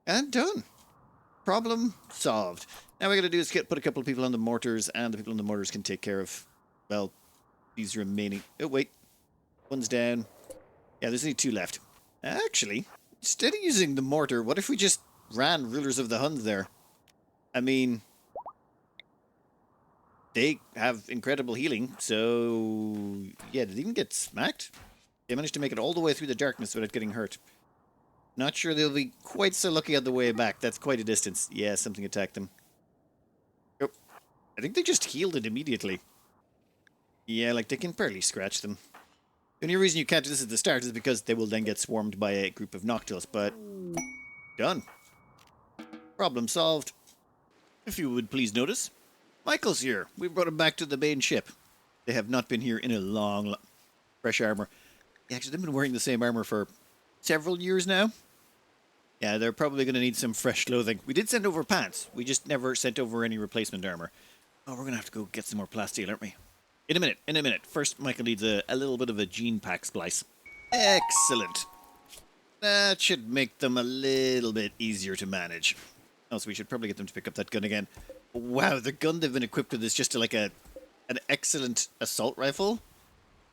And done. Problem solved. Now what we got to do is put a couple of people on the mortars, and the people on the mortars can take care of, well, these remaining... Oh, wait. One's down. Yeah, there's only 2 left. Actually, instead of using the mortar, what if we just ran Rulers of the Huns there? I mean... They have incredible healing, so... Yeah, did they even get smacked? They managed to make it all the way through the darkness without getting hurt. Not sure they'll be quite so lucky on the way back. That's quite a distance. Yeah, something attacked them. I think they just healed it immediately. Yeah, like they can barely scratch them. The only reason you can't do this at the start is because they will then get swarmed by a group of noctils, but done. Problem solved. If you would please notice, Michael's here. We brought him back to the main ship. They have not been here in a long... Fresh armor. Actually, they've been wearing the same armor for several years now. Yeah, they're probably going to need some fresh clothing. We did send over pants. We just never sent over any replacement armor. Oh, we're going to have to go get some more plasteel, aren't we? In a minute. First, Michael needs a little bit of a gene pack splice. Excellent. That should make them a little bit easier to manage. Also, we should probably get them to pick up that gun again. Wow, the gun they've been equipped with is just like an excellent assault rifle.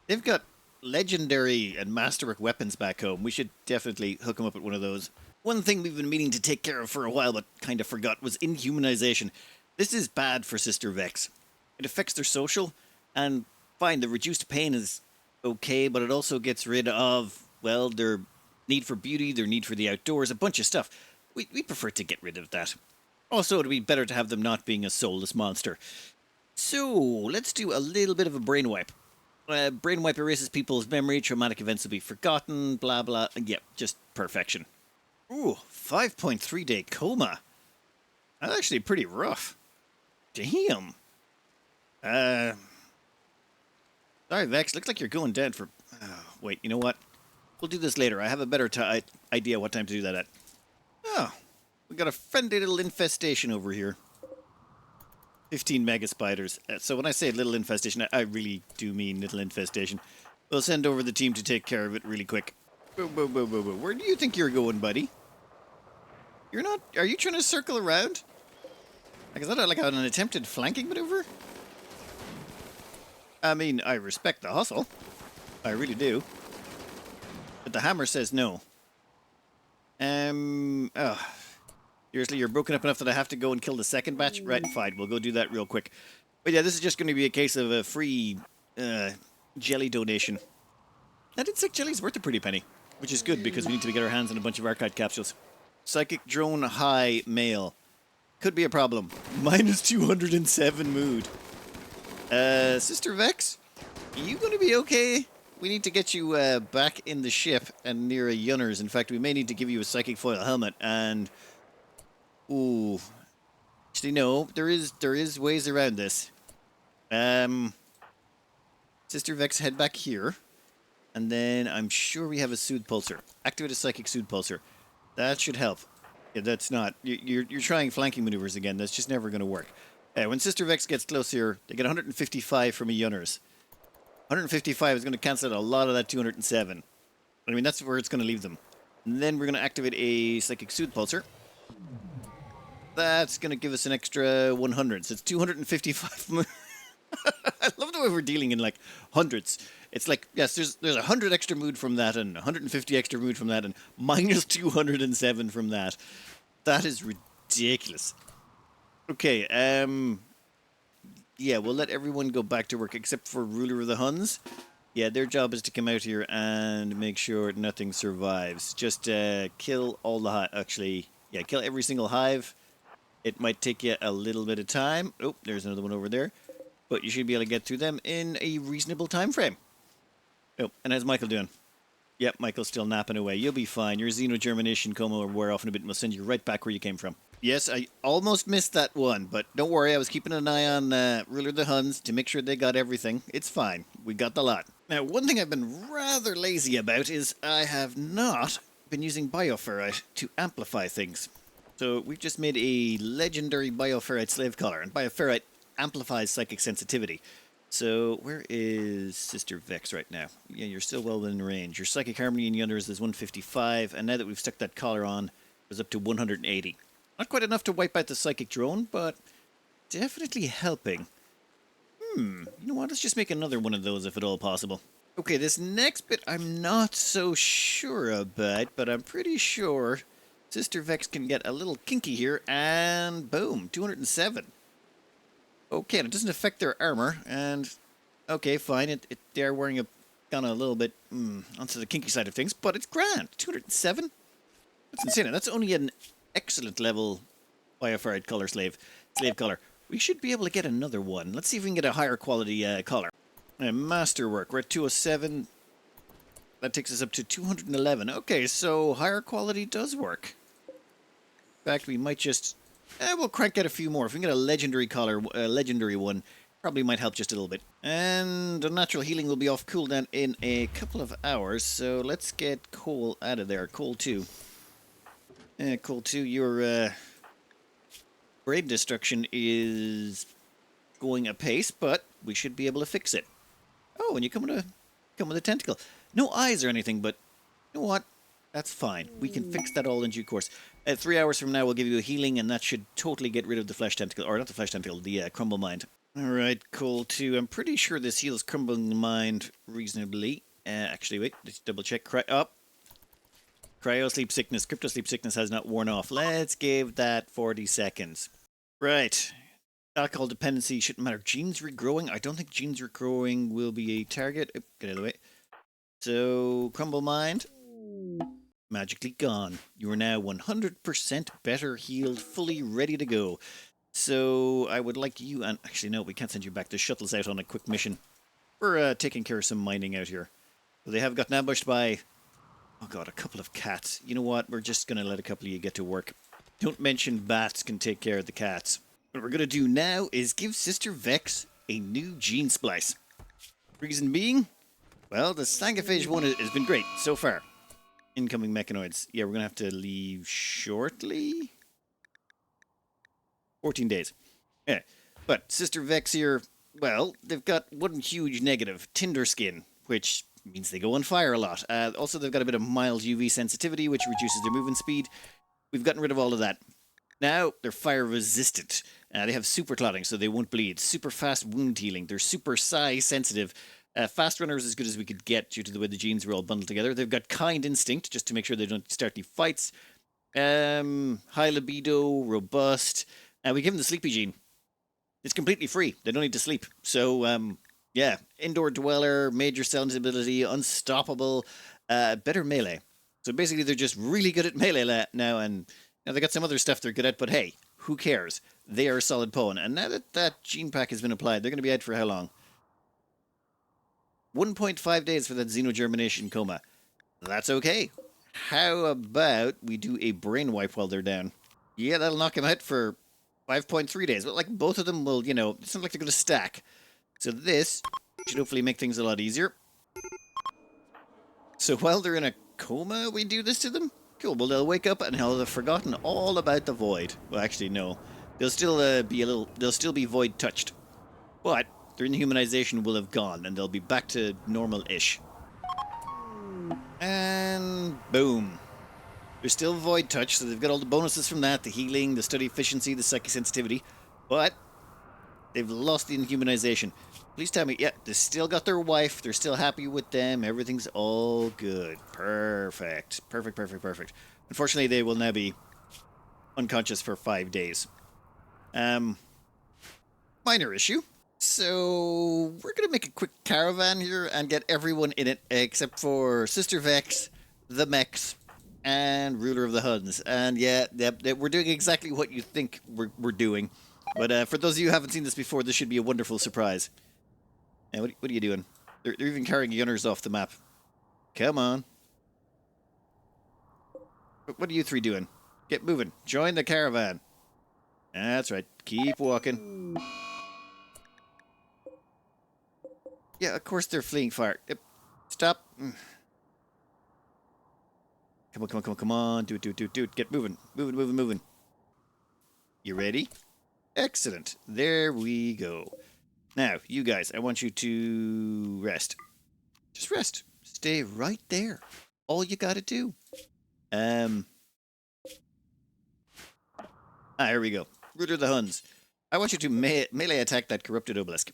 They've got legendary and masterwork weapons back home. We should definitely hook them up with one of those. One thing we've been meaning to take care of for a while but kind of forgot was inhumanization. This is bad for Sister Vex. It affects their social, and fine, the reduced pain is okay, but it also gets rid of, well, their need for beauty, their need for the outdoors, a bunch of stuff. We prefer to get rid of that. Also, it'd be better to have them not being a soulless monster. So, let's do a little bit of a brain wipe. Brain wipe erases people's memory, traumatic events will be forgotten, blah blah. Yep, just perfection. Ooh, 5.3 day coma. That's actually pretty rough. Damn. Sorry, Vex. Looks like you're going dead for... wait, you know what? We'll do this later. I have a better idea what time to do that at. Oh, we got a friendly little infestation over here. 15 mega spiders. So when I say little infestation, I really do mean little infestation. We'll send over the team to take care of it really quick. Where do you think you're going, buddy? You're not... Are you trying to circle around? Like, is that like an attempted flanking maneuver? I mean, I respect the hustle. I really do. But the hammer says no. Oh. Seriously, you're broken up enough that I have to go and kill the second batch? Right, fine. We'll go do that real quick. But yeah, this is just going to be a case of a free jelly donation. That insect jelly's worth a pretty penny. Which is good because we need to get our hands on a bunch of archive capsules. Psychic drone high male. Could be a problem. Minus 207 mood. Sister Vex? Are you going to be okay? We need to get you back in the ship and near a Yunners. In fact, we may need to give you a psychic foil helmet and... Ooh. Actually, no. There is ways around this. Sister Vex, head back here. And then I'm sure we have a Soothe Pulsar. Activate a Psychic Soothe Pulsar. That should help. Yeah, that's not... You're trying flanking maneuvers again. That's just never going to work. When Sister Vex gets close here, they get 155 from a Yunners. 155 is going to cancel out a lot of that 207. I mean, that's where it's going to leave them. And then we're going to activate a Psychic Soothe Pulsar. That's going to give us an extra 100. So it's 255. I love the way we're dealing in, like, hundreds. It's like, yes, there's 100 extra mood from that, and 150 extra mood from that, and minus 207 from that. That is ridiculous. Okay, yeah, we'll let everyone go back to work except for Ruler of the Huns. Yeah, their job is to come out here and make sure nothing survives. Just kill all the hive. Actually, yeah, kill every single hive. It might take you a little bit of time. Oh, there's another one over there. But you should be able to get through them in a reasonable time frame. Oh, and how's Michael doing? Yep, Michael's still napping away. You'll be fine. Your xenogermination coma will wear off in a bit and we'll send you right back where you came from. Yes, I almost missed that one, but don't worry. I was keeping an eye on Ruler of the Huns to make sure they got everything. It's fine. We got the lot. Now, one thing I've been rather lazy about is I have not been using bioferrite to amplify things. So we've just made a legendary bioferrite slave collar, and bioferrite amplifies psychic sensitivity. So where is Sister Vex right now? Yeah, you're still well within range. Your psychic harmony in Yunners is 155, and now that we've stuck that collar on, it's up to 180. Not quite enough to wipe out the psychic drone, but definitely helping. You know what? Let's just make another one of those if at all possible. Okay, this next bit I'm not so sure about, but I'm pretty sure Sister Vex can get a little kinky here, and boom, 207. Okay, and it doesn't affect their armor, and okay, fine, they're wearing kind of a little bit onto the kinky side of things, but it's grand. 207? That's insane. That's only an excellent level bioferrite color slave color. We should be able to get another one. Let's see if we can get a higher quality collar. Masterwork, we're at 207. That takes us up to 211. Okay, so higher quality does work. In fact, we might just... we'll crank out a few more. If we can get a legendary collar, a legendary one, probably might help just a little bit. And unnatural healing will be off cooldown in a couple of hours, so let's get Cole out of there. Cole 2. Cole 2, your brain destruction is going apace, but we should be able to fix it. Oh, and you come with a tentacle. No eyes or anything, but you know what? That's fine. We can fix that all in due course. 3 hours from now, we'll give you a healing, and that should totally get rid of the flesh tentacle. Or not the flesh tentacle, the crumble mind. Alright, Cole 2. I'm pretty sure this heals crumbling mind reasonably. Actually, wait. Let's double check. Cryo sleep sickness. Crypto sleep sickness has not worn off. Let's give that 40 seconds. Right. Alcohol dependency shouldn't matter. Genes regrowing. I don't think genes regrowing will be a target. Oh, get out of the way. So, crumble mind. Magically gone. You are now 100% better healed, fully ready to go. So, I would like you, and actually no, we can't send you back. The shuttle's out on a quick mission. We're taking care of some mining out here. So they have gotten ambushed by, oh god, a couple of cats. You know what, we're just going to let a couple of you get to work. Don't mention bats can take care of the cats. What we're going to do now is give Sister Vex a new gene splice. Reason being, well, the Sangaphage one has been great so far. Incoming mechanoids. Yeah, we're going to have to leave shortly. 14 days. Yeah. But Sister Vex here, well, they've got one huge negative, tinder skin, which means they go on fire a lot. Also, they've got a bit of mild UV sensitivity, which reduces their movement speed. We've gotten rid of all of that. Now, they're fire resistant. They have super clotting, so they won't bleed. Super fast wound healing. They're super psi sensitive. Fast runners as good as we could get due to the way the genes were all bundled together. They've got kind instinct, just to make sure they don't start any fights. High libido, robust. We give them the sleepy gene. It's completely free. They don't need to sleep. So, yeah. Indoor dweller, major cell invisibility, unstoppable, better melee. So basically they're just really good at melee now, and they got some other stuff they're good at, but hey, who cares? They are a solid pawn. And now that that gene pack has been applied, they're going to be out for how long? 1.5 days for that xenogermination coma. That's okay. How about we do a brain wipe while they're down? Yeah, that'll knock him out for 5.3 days. But like both of them will, it's not like they're going to stack. So this should hopefully make things a lot easier. So while they're in a coma, we do this to them? Cool. Well, they'll wake up and they'll have forgotten all about the void. Well, actually, no. They'll still they'll still be void touched. But their inhumanization will have gone and they'll be back to normal-ish. And boom. They're still void touch, so they've got all the bonuses from that, the healing, the study efficiency, the psychosensitivity, but they've lost the inhumanization. Please tell me, yeah, they still got their wife, they're still happy with them, everything's all good. Perfect. Perfect. Unfortunately, they will now be unconscious for 5 days. Minor issue. So, we're going to make a quick caravan here and get everyone in it, except for Sister Vex, the mechs, and Ruler of the Huns. And yeah, we're doing exactly what you think we're doing. But for those of you who haven't seen this before, this should be a wonderful surprise. And what are you doing? They're even carrying gunners off the map. Come on. What are you three doing? Get moving. Join the caravan. That's right. Keep walking. Yeah, of course they're fleeing fire. Yep. Stop. Come on. Do it. Get moving. Moving. You ready? Excellent. There we go. Now, you guys, I want you to rest. Just rest. Stay right there. All you gotta do. Here we go. Ruler of the Huns. I want you to melee attack that corrupted obelisk.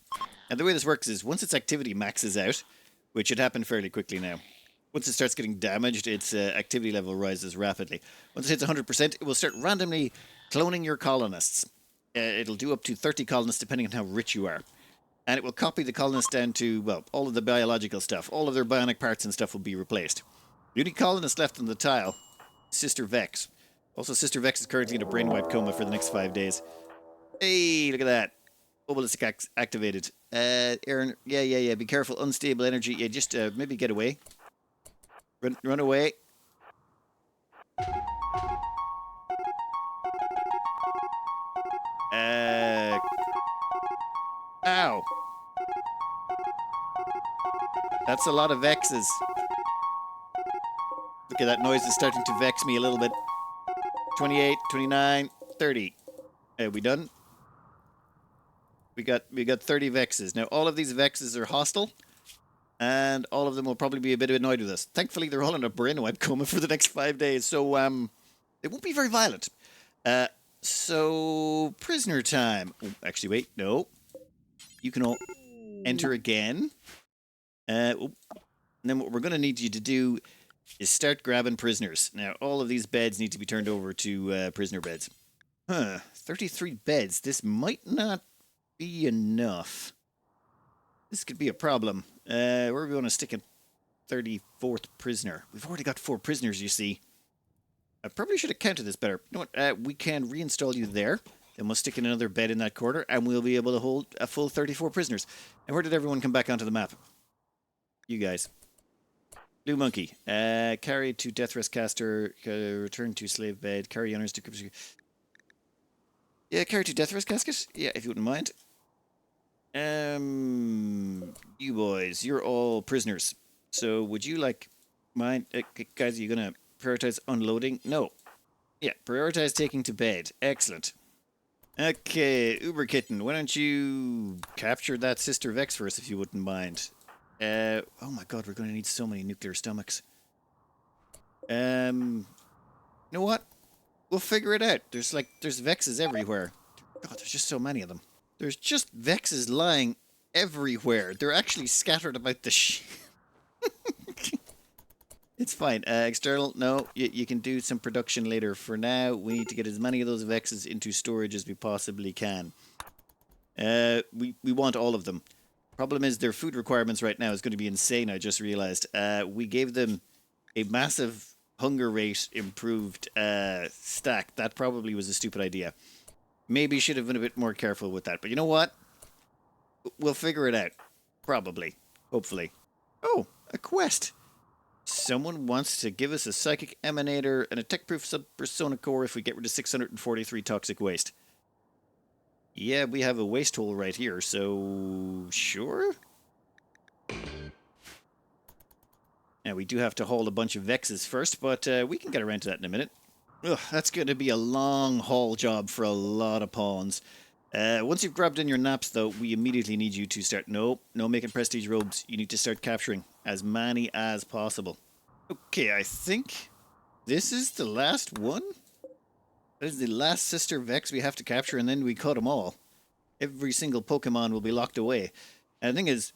And the way this works is once its activity maxes out, which should happen fairly quickly now, once it starts getting damaged, its activity level rises rapidly. Once it hits 100%, it will start randomly cloning your colonists. It'll do up to 30 colonists depending on how rich you are. And it will copy the colonists down to, well, all of the biological stuff. All of their bionic parts and stuff will be replaced. The only colonist left on the tile, Sister Vex. Also, Sister Vex is currently in a brainwipe coma for the next 5 days. Hey, look at that. Obelisk activated. Aaron, yeah. Be careful. Unstable energy. Yeah, just maybe get away. Run away. Uh, ow. That's a lot of Vexes. Look at that noise is starting to vex me a little bit. 28, 29, 30. Are we done? We got 30 Vexes. Now all of these Vexes are hostile, and all of them will probably be a bit annoyed with us. Thankfully they're all in a brainwipe coma for the next 5 days, so it won't be very violent. So prisoner time. Oh, actually wait, no. You can all enter again. And then what we're gonna need you to do is start grabbing prisoners. Now, all of these beds need to be turned over to prisoner beds. 33 beds. This might not be enough. This could be a problem. Where are we going to stick a 34th prisoner? We've already got 4 prisoners, you see. I probably should have counted this better. You know what? We can reinstall you there. Then we'll stick in another bed in that corner, and we'll be able to hold a full 34 prisoners. And where did everyone come back onto the map? You guys. Blue monkey. Carry to death rest caster. Return to slave bed. Carry honors to... Yeah, carry to death rest casket. Yeah, if you wouldn't mind. You boys, you're all prisoners. So would you like mind... guys, are you going to prioritize unloading? No. Yeah, prioritize taking to bed. Excellent. Okay, Uber Kitten, why don't you capture that Sister Vex for us if you wouldn't mind? Oh my god, we're going to need so many nuclear stomachs. You know what? We'll figure it out. There's Vexes everywhere. God, there's just so many of them. There's just Vexes lying everywhere. They're actually scattered about the It's fine. External, no. You can do some production later. For now, we need to get as many of those Vexes into storage as we possibly can. We want all of them. Problem is, their food requirements right now is going to be insane, I just realized. We gave them a massive hunger rate improved stack. That probably was a stupid idea. Maybe should have been a bit more careful with that. But you know what? We'll figure it out. Probably. Hopefully. Oh, a quest. Someone wants to give us a psychic emanator and a tech-proof sub-persona core if we get rid of 643 toxic waste. Yeah, we have a waste hole right here, so... sure? Now, we do have to haul a bunch of Vexes first, but we can get around to that in a minute. Ugh, that's going to be a long haul job for a lot of pawns. Once you've grabbed in your naps, though, we immediately need you to start... No making prestige robes. You need to start capturing as many as possible. Okay, I think this is the last one? That is the last Sister Vex we have to capture, and then we cut them all. Every single Pokemon will be locked away. And the thing is,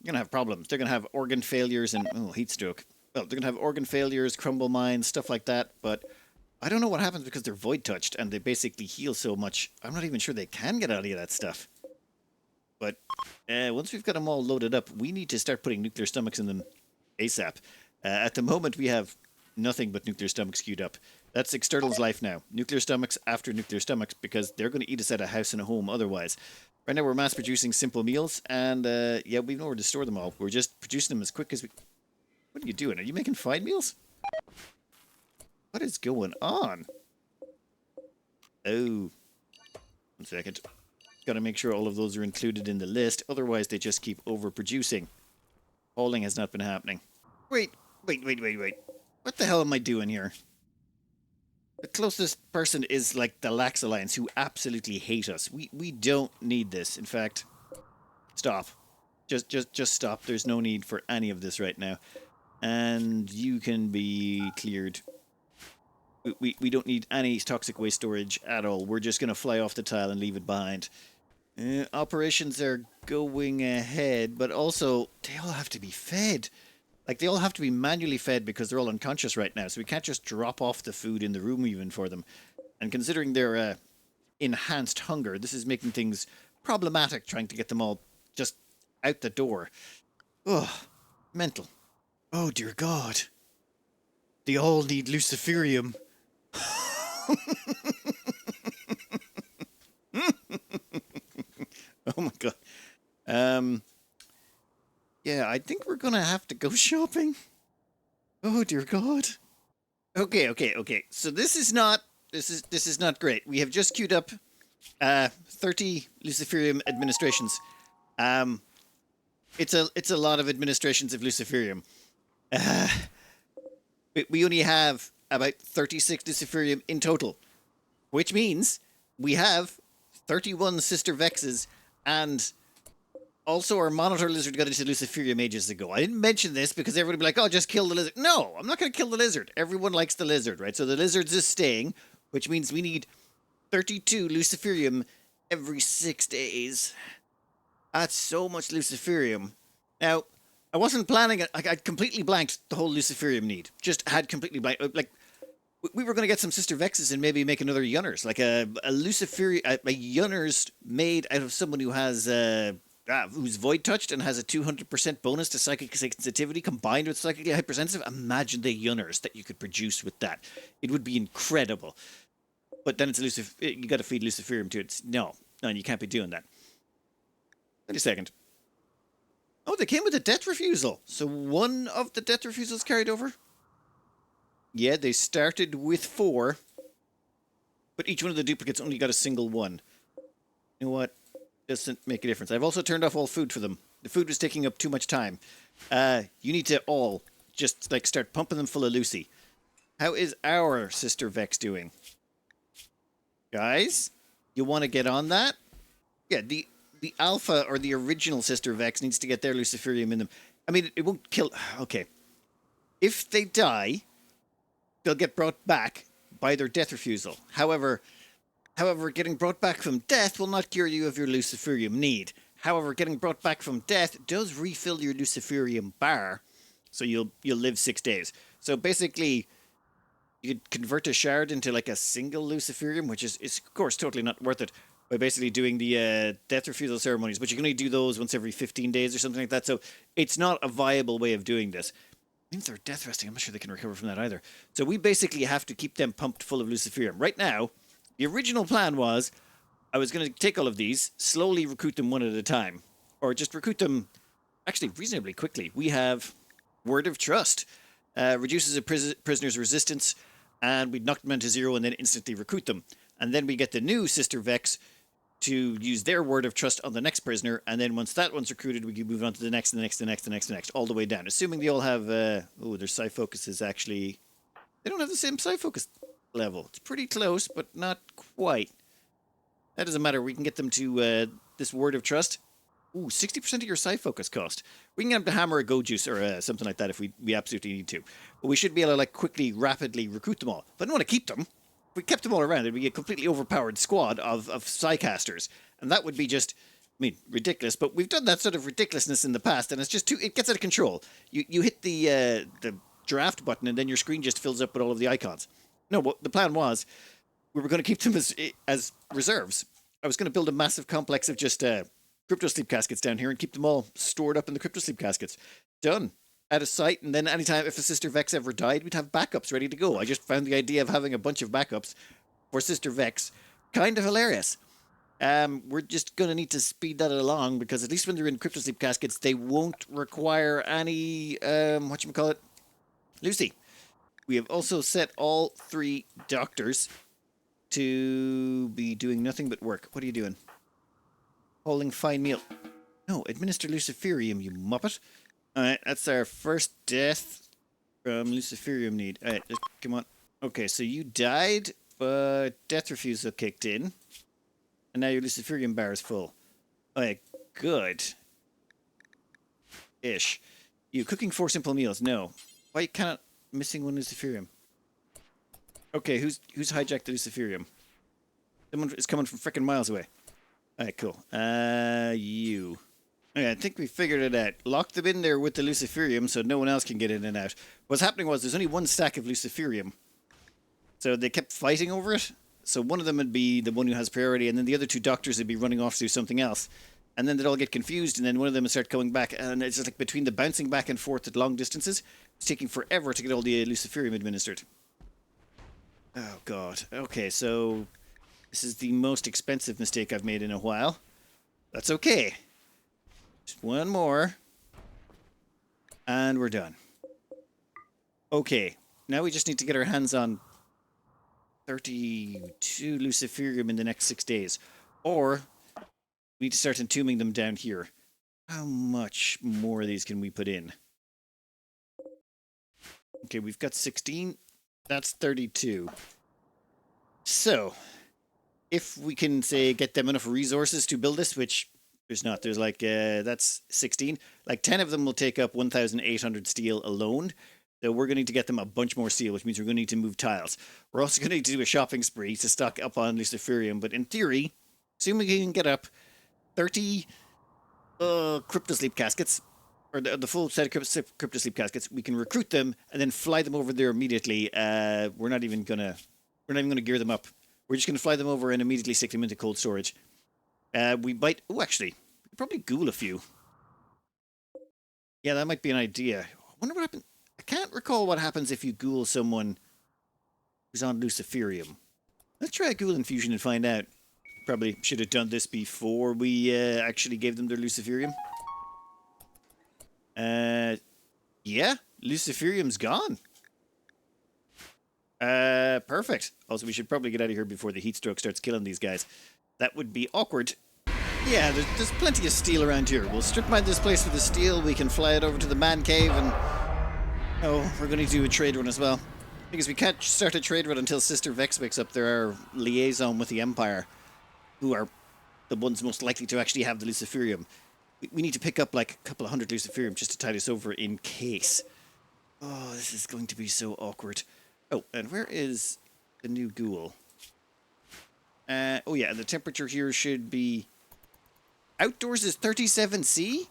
you're going to have problems. They're going to have organ failures and... oh, heat stroke. Well, they're going to have organ failures, crumble mines, stuff like that, but... I don't know what happens because they're void touched and they basically heal so much. I'm not even sure they can get out of that stuff. But once we've got them all loaded up, we need to start putting nuclear stomachs in them ASAP. At the moment, we have nothing but nuclear stomachs queued up. That's External's life now. Nuclear stomachs after nuclear stomachs because they're going to eat us out of house and a home otherwise. Right now, we're mass producing simple meals and yeah, we've nowhere to store them all. We're just producing them as quick as we... What are you doing? Are you making fine meals? What is going on? Oh. 1 second. Gotta make sure all of those are included in the list, otherwise they just keep overproducing. Hauling has not been happening. Wait. What the hell am I doing here? The closest person is like the Lax Alliance, who absolutely hate us. We don't need this. In fact, stop. Just stop. There's no need for any of this right now. And you can be cleared. We don't need any toxic waste storage at all. We're just going to fly off the tile and leave it behind. Operations are going ahead, but also they all have to be fed. Like, they all have to be manually fed because they're all unconscious right now, so we can't just drop off the food in the room even for them. And considering their enhanced hunger, this is making things problematic trying to get them all just out the door. Ugh, mental. Oh, dear God. They all need Luciferium. I think we're gonna have to go shopping. Oh dear God. Okay. So this is not great. We have just queued up 30 Luciferium administrations. It's a lot of administrations of Luciferium. We only have about 36 Luciferium in total, which means we have 31 Sister Vexes, and also our Monitor Lizard got into Luciferium ages ago. I didn't mention this because everybody would be like, oh, just kill the lizard. No, I'm not going to kill the lizard. Everyone likes the lizard, right? So the lizard's is staying, which means we need 32 Luciferium every 6 days. That's so much Luciferium. Now, I wasn't planning it. I'd completely blanked the whole Luciferium need. Just had completely blanked. Like, we were going to get some Sister Vexes and maybe make another Yunners. Like a Luciferium, a Yunners made out of someone who has, who's void touched and has a 200% bonus to psychic sensitivity combined with psychically hypersensitive. Imagine the Yunners that you could produce with that. It would be incredible. But then it's you got to feed Luciferium to it. No, you can't be doing that. Wait a second. Oh, they came with a death refusal. So one of the death refusals carried over? Yeah, they started with 4. But each one of the duplicates only got a single one. You know what? Doesn't make a difference. I've also turned off all food for them. The food was taking up too much time. You need to all just like start pumping them full of Lucy. How is our Sister Vex doing? Guys, you want to get on that? Yeah, the alpha or the original Sister Vex needs to get their Luciferium in them. I mean, it won't kill... Okay. If they die, they'll get brought back by their death refusal. However, getting brought back from death will not cure you of your Luciferium need. However, getting brought back from death does refill your Luciferium bar, so you'll live 6 days. So basically, you could convert a shard into like a single Luciferium, which is of course totally not worth it, by basically doing the death refusal ceremonies, but you can only do those once every 15 days or something like that, so it's not a viable way of doing this. Means they're death resting. I'm not sure they can recover from that either. So we basically have to keep them pumped full of Luciferium. Right now, the original plan was I was going to take all of these, slowly recruit them one at a time, or just recruit them actually reasonably quickly. We have Word of Trust, reduces a prisoner's resistance, and we knock them into 0 and then instantly recruit them. And then we get the new Sister Vex to use their Word of Trust on the next prisoner, and then once that one's recruited, we can move on to the next, the next, the next, the next, the next, all the way down. Assuming they all have, their Psi Focus is actually... They don't have the same Psi Focus level. It's pretty close, but not quite. That doesn't matter. We can get them to this Word of Trust. Ooh, 60% of your Psi Focus cost. We can get them to hammer a Go Juice or something like that if we absolutely need to. But we should be able to, like, quickly, rapidly recruit them all. But I don't want to keep them. If we kept them all around, it'd be a completely overpowered squad of Psycasters. And that would be just, I mean, ridiculous. But we've done that sort of ridiculousness in the past, and it's just too, it gets out of control. You hit the draft button, and then your screen just fills up with all of the icons. No, what the plan was, we were going to keep them as reserves. I was going to build a massive complex of just crypto sleep caskets down here and keep them all stored up in the crypto sleep caskets. Done. Out of sight, and then anytime if a Sister Vex ever died, we'd have backups ready to go. I just found the idea of having a bunch of backups for Sister Vex kind of hilarious. We're just going to need to speed that along, because at least when they're in crypto sleep caskets, they won't require any, Lucy. We have also set all 3 doctors to be doing nothing but work. What are you doing? Holding fine meal. No, administer Luciferium, you muppet. Alright, that's our first death from Luciferium need. Alright, just come on. Okay, so you died, but death refusal kicked in. And now your Luciferium bar is full. Alright, good. Ish. You cooking 4 simple meals? No. Why you cannot missing 1 Luciferium? Okay, who's hijacked the Luciferium? Someone is coming from frickin' miles away. Alright, cool. You. Okay, I think we figured it out. Lock them in there with the Luciferium so no one else can get in and out. What's happening was there's only 1 stack of Luciferium. So they kept fighting over it. So one of them would be the one who has priority, and then the other 2 doctors would be running off to do something else. And then they'd all get confused, and then one of them would start going back. And it's just like between the bouncing back and forth at long distances, it's taking forever to get all the Luciferium administered. Oh, God. Okay, so this is the most expensive mistake I've made in a while. That's okay. Just 1 more. And we're done. Okay, now we just need to get our hands on 32 luciferium in the next 6 days. Or we need to start entombing them down here. How much more of these can we put in? Okay, we've got 16. That's 32. So, if we can, say, get them enough resources to build this, which there's not. There's like, that's 16. Like 10 of them will take up 1,800 steel alone. So we're going to need to get them a bunch more steel, which means we're going to need to move tiles. We're also going to need to do a shopping spree to stock up on luciferium. But in theory, assuming we can get up 30 cryptosleep caskets, or the full set of cryptosleep caskets, we can recruit them and then fly them over there immediately. We're not even gonna gear them up. We're just gonna fly them over and immediately stick them into cold storage. We might. Oh, actually, we could probably ghoul a few. Yeah, that might be an idea. I wonder what happened. I can't recall what happens if you ghoul someone who's on luciferium. Let's try a ghoul infusion and find out. Probably should have done this before we actually gave them their luciferium. Yeah, luciferium's gone. Perfect. Also, we should probably get out of here before the heat stroke starts killing these guys. That would be awkward. Yeah, there's plenty of steel around here. We'll strip mine this place for the steel. We can fly it over to the man cave and... Oh, we're going to do a trade run as well. Because we can't start a trade run until Sister Vex wakes up. They're our liaison with the Empire, who are the ones most likely to actually have the luciferium. We need to pick up like a couple of hundred luciferium just to tide us over in case. Oh, this is going to be so awkward. Oh, and where is the new ghoul? Oh yeah, and the temperature here should be... Outdoors is 37°C?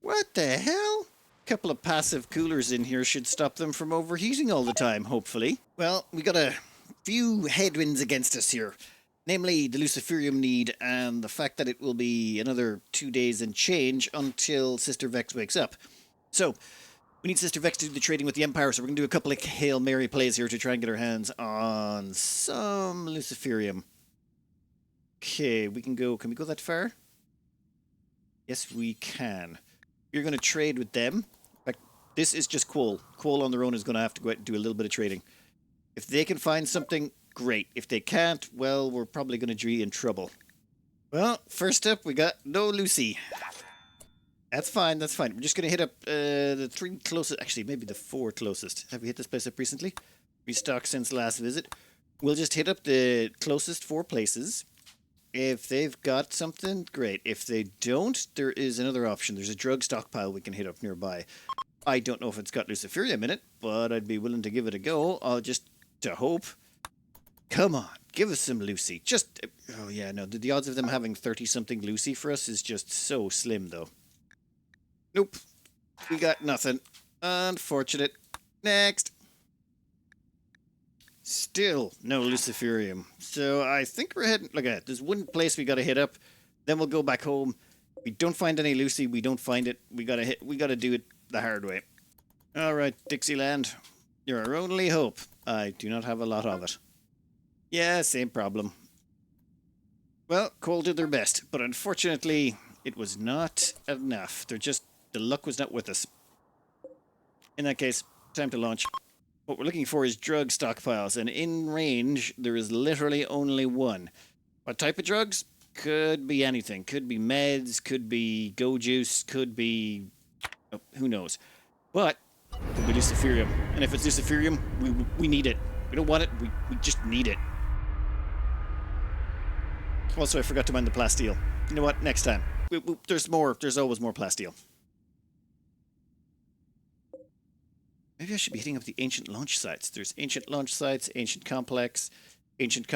What the hell? A couple of passive coolers in here should stop them from overheating all the time, hopefully. Well, we got a few headwinds against us here. Namely, the luciferium need and the fact that it will be another 2 days and change until Sister Vex wakes up. So, we need Sister Vex to do the trading with the Empire, so we're going to do a couple of Hail Mary plays here to try and get our hands on some luciferium. Okay, we can go... Can we go that far? Yes, we can. You're going to trade with them. In fact, this is just Quoll. Quoll on their own is going to have to go out and do a little bit of trading. If they can find something, great. If they can't, well, we're probably going to be in trouble. Well, first up, we got no Lucy. That's fine, that's fine. We're just going to hit up the 3 closest... Actually, maybe the 4 closest. Have we hit this place up recently? Restocked since last visit. We'll just hit up the closest 4 places. If they've got something, great. If they don't, there is another option. There's a drug stockpile we can hit up nearby. I don't know if it's got luciferium in it, but I'd be willing to give it a go. I'll just... to hope. Come on, give us some Lucy. Just... Oh yeah, no, the odds of them having 30-something Lucy for us is just so slim, though. Nope. We got nothing. Unfortunate. Next. Still no luciferium. So I think we're heading... Look at it. There's one place we got to hit up. Then we'll go back home. We don't find any Lucy. We don't find it. We got to do it the hard way. All right, Dixieland. You're our only hope. I do not have a lot of it. Yeah, same problem. Well, Cole did their best, but unfortunately, it was not enough. The luck was not with us. In that case, time to launch. What we're looking for is drug stockpiles, and in range, there is literally only one. What type of drugs? Could be anything. Could be meds, could be go juice, could be... Oh, who knows? But, could be luciferium. And if it's luciferium, we need it. We don't want it, we just need it. Also, I forgot to mine the plasteel. You know what? Next time. There's more. There's always more plasteel. Maybe I should be hitting up the ancient launch sites. There's ancient launch sites, ancient complex, ancient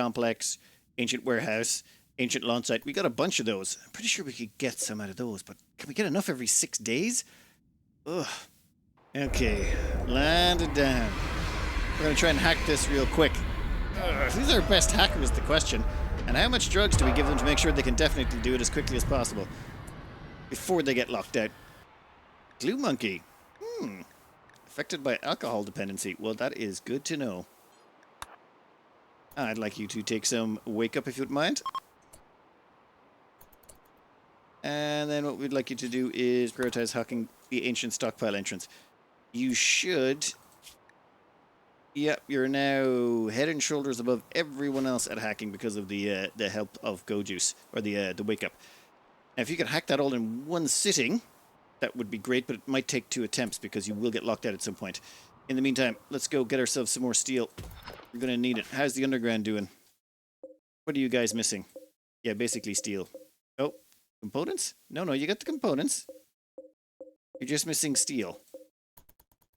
warehouse, ancient launch site. We got a bunch of those. I'm pretty sure we could get some out of those, but can we get enough every 6 days? Ugh. Okay, land it down. We're going to try and hack this real quick. Who's our best hacker is the question. And how much drugs do we give them to make sure they can definitely do it as quickly as possible before they get locked out? Glue monkey. Affected by alcohol dependency. Well, that is good to know. I'd like you to take some wake up if you wouldn't mind. And then what we'd like you to do is prioritize hacking the ancient stockpile entrance. You should... Yep, you're now head and shoulders above everyone else at hacking because of the help of Go Juice, or the wake up. Now, if you could hack that all in one sitting, that would be great, but it might take 2 attempts because you will get locked out at some point. In the meantime, let's go get ourselves some more steel. We're going to need it. How's the underground doing? What are you guys missing? Yeah, basically steel. Oh, components? No, you got the components. You're just missing steel.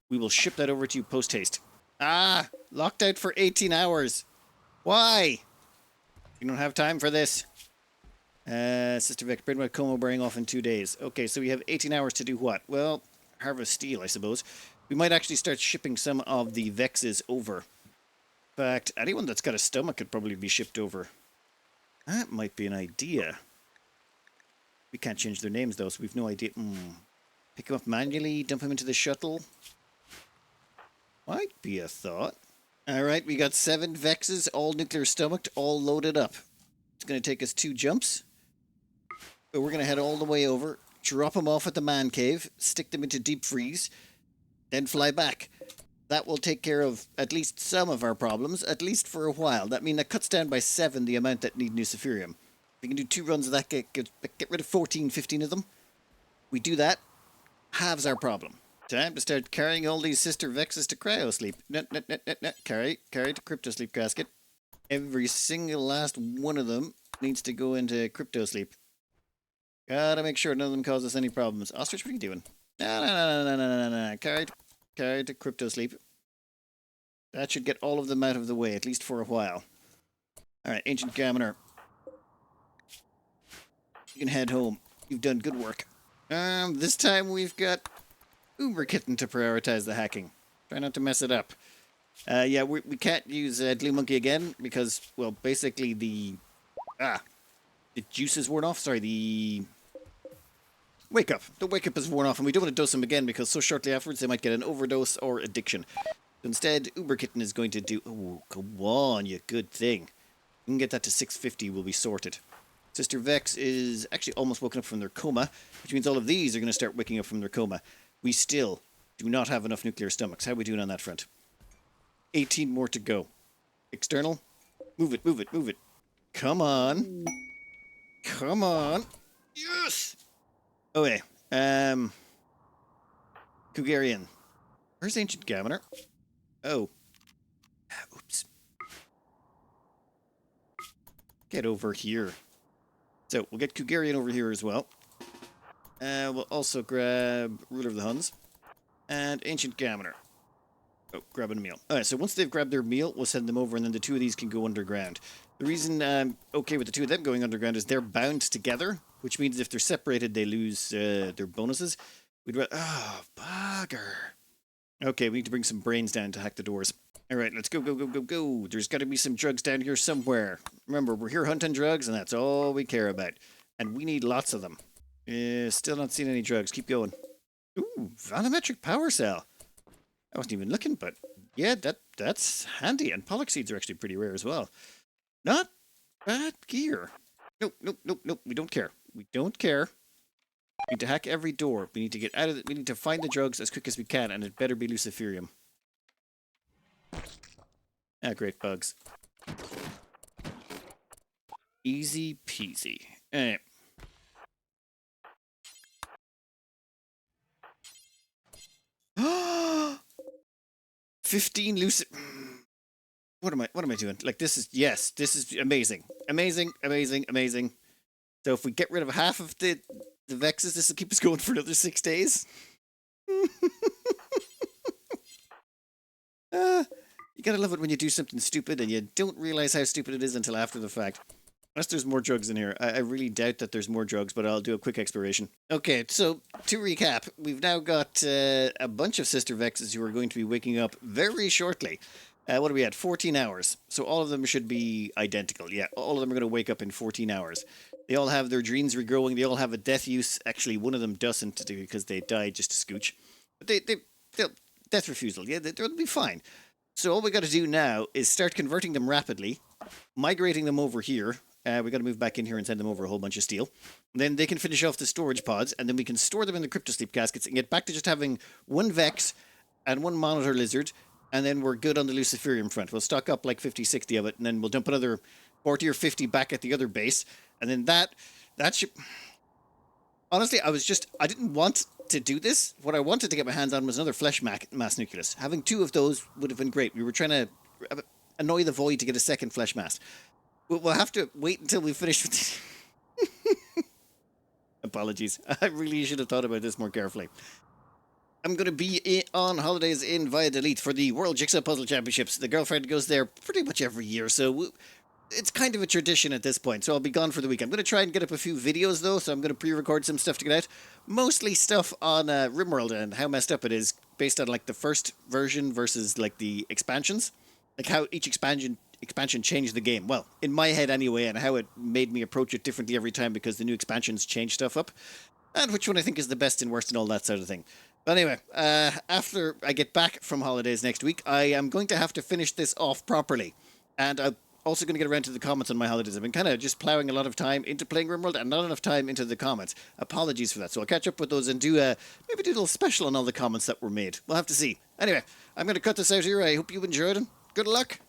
We will ship that over to you post-haste. Ah! Locked out for 18 hours. Why? You don't have time for this. Sister Vic, bring my coma bearing off in 2 days. Okay, so we have 18 hours to do what? Well, harvest steel, I suppose. We might actually start shipping some of the Vexes over. In fact, anyone that's got a stomach could probably be shipped over. That might be an idea. We can't change their names, though, so we've no idea. Pick them up manually, dump them into the shuttle. Might be a thought. Alright, we got 7 Vexes, all nuclear stomached, all loaded up. It's going to take us 2 jumps. But we're going to head all the way over, drop them off at the man cave, stick them into deep freeze, then fly back. That will take care of at least some of our problems, at least for a while. That means that cuts down by 7 the amount that need Nuciferium. We can do 2 runs of that, get rid of 14, 15 of them. We do that, halves our problem. Time to start carrying all these sister Vexes to cryosleep. Carry to cryptosleep casket. Every single last one of them needs to go into cryptosleep. Gotta make sure none of them cause us any problems. Ostrich, what are you doing? No. Carry to cryptosleep. That should get all of them out of the way, at least for a while. Alright, Ancient Gaminer. You can head home. You've done good work. This time we've got Uber Kitten to prioritize the hacking. Try not to mess it up. Yeah, we can't use Glue Monkey again because, well, basically the juice is worn off. Sorry, the wake up. The wake up is worn off, and we don't want to dose them again because so shortly afterwards they might get an overdose or addiction. Instead, Uber Kitten is going to do... Oh, come on, you good thing. We can get that to 650, we'll be sorted. Sister Vex is actually almost woken up from their coma, which means all of these are going to start waking up from their coma. We still do not have enough nuclear stomachs. How are we doing on that front? 18 more to go. External? Move it. Come on. Come on. Yes! Okay. Kugarian. Where's Ancient Gaminer? Oh. Oops. Get over here. So, we'll get Kugarian over here as well. We'll also grab Ruler of the Huns. And Ancient Gaminer. Oh, grabbing a meal. Alright, so once they've grabbed their meal, we'll send them over, and then the 2 of these can go underground. The reason I'm okay with the 2 of them going underground is they're bound together, which means if they're separated, they lose their bonuses. We'd rather... Oh, bugger. Okay, we need to bring some brains down to hack the doors. Alright, let's go. There's got to be some drugs down here somewhere. Remember, we're here hunting drugs, and that's all we care about. And we need lots of them. Still not seeing any drugs. Keep going. Ooh, volumetric power cell. I wasn't even looking, but yeah, that's handy. And pollock seeds are actually pretty rare as well. Not bad gear. Nope. We don't care. We need to hack every door. We need to get out of it. We need to find the drugs as quick as we can, and it better be Luciferium. Ah, great bugs. Easy peasy. Alright. Oh! 15 lucid. What am I doing? Like, this is amazing. Amazing. So if we get rid of half of the Vexes, this will keep us going for another 6 days. You gotta love it when you do something stupid and you don't realize how stupid it is until after the fact. Unless there's more drugs in here. I really doubt that there's more drugs, but I'll do a quick exploration. Okay, so to recap, we've now got a bunch of Sister Vexes who are going to be waking up very shortly. What are we at? 14 hours. So all of them should be identical. Yeah, all of them are going to wake up in 14 hours. They all have their dreams regrowing. They all have a death use. Actually, one of them doesn't because they died just to scooch. But they'll death refusal. Yeah, they'll be fine. So all we got to do now is start converting them rapidly, migrating them over here, We got to move back in here and send them over a whole bunch of steel. Then they can finish off the storage pods, and then we can store them in the cryptosleep caskets and get back to just having one Vex and one monitor lizard, and then we're good on the Luciferium front. We'll stock up like 50, 60 of it, and then we'll dump another 40 or 50 back at the other base, and then that should... Honestly, I didn't want to do this. What I wanted to get my hands on was another flesh mass nucleus. Having 2 of those would have been great. We were trying to annoy the void to get a second flesh mass. We'll have to wait until we finish with this. Apologies. I really should have thought about this more carefully. I'm going to be on holidays in Valladolid for the World Jigsaw Puzzle Championships. The girlfriend goes there pretty much every year, so it's kind of a tradition at this point, so I'll be gone for the week. I'm going to try and get up a few videos, though, so I'm going to pre-record some stuff to get out. Mostly stuff on Rimworld and how messed up it is, based on, like, the first version versus, like, the expansions. Like, how each expansion changed the game. Well, in my head anyway, and how it made me approach it differently every time because the new expansions change stuff up. And which one I think is the best and worst and all that sort of thing. But anyway, after I get back from holidays next week, I am going to have to finish this off properly. And I'm also going to get around to the comments on my holidays. I've been kind of just ploughing a lot of time into playing Rimworld and not enough time into the comments. Apologies for that. So I'll catch up with those and do maybe do a little special on all the comments that were made. We'll have to see. Anyway, I'm going to cut this out here. I hope you enjoyed it. Good luck.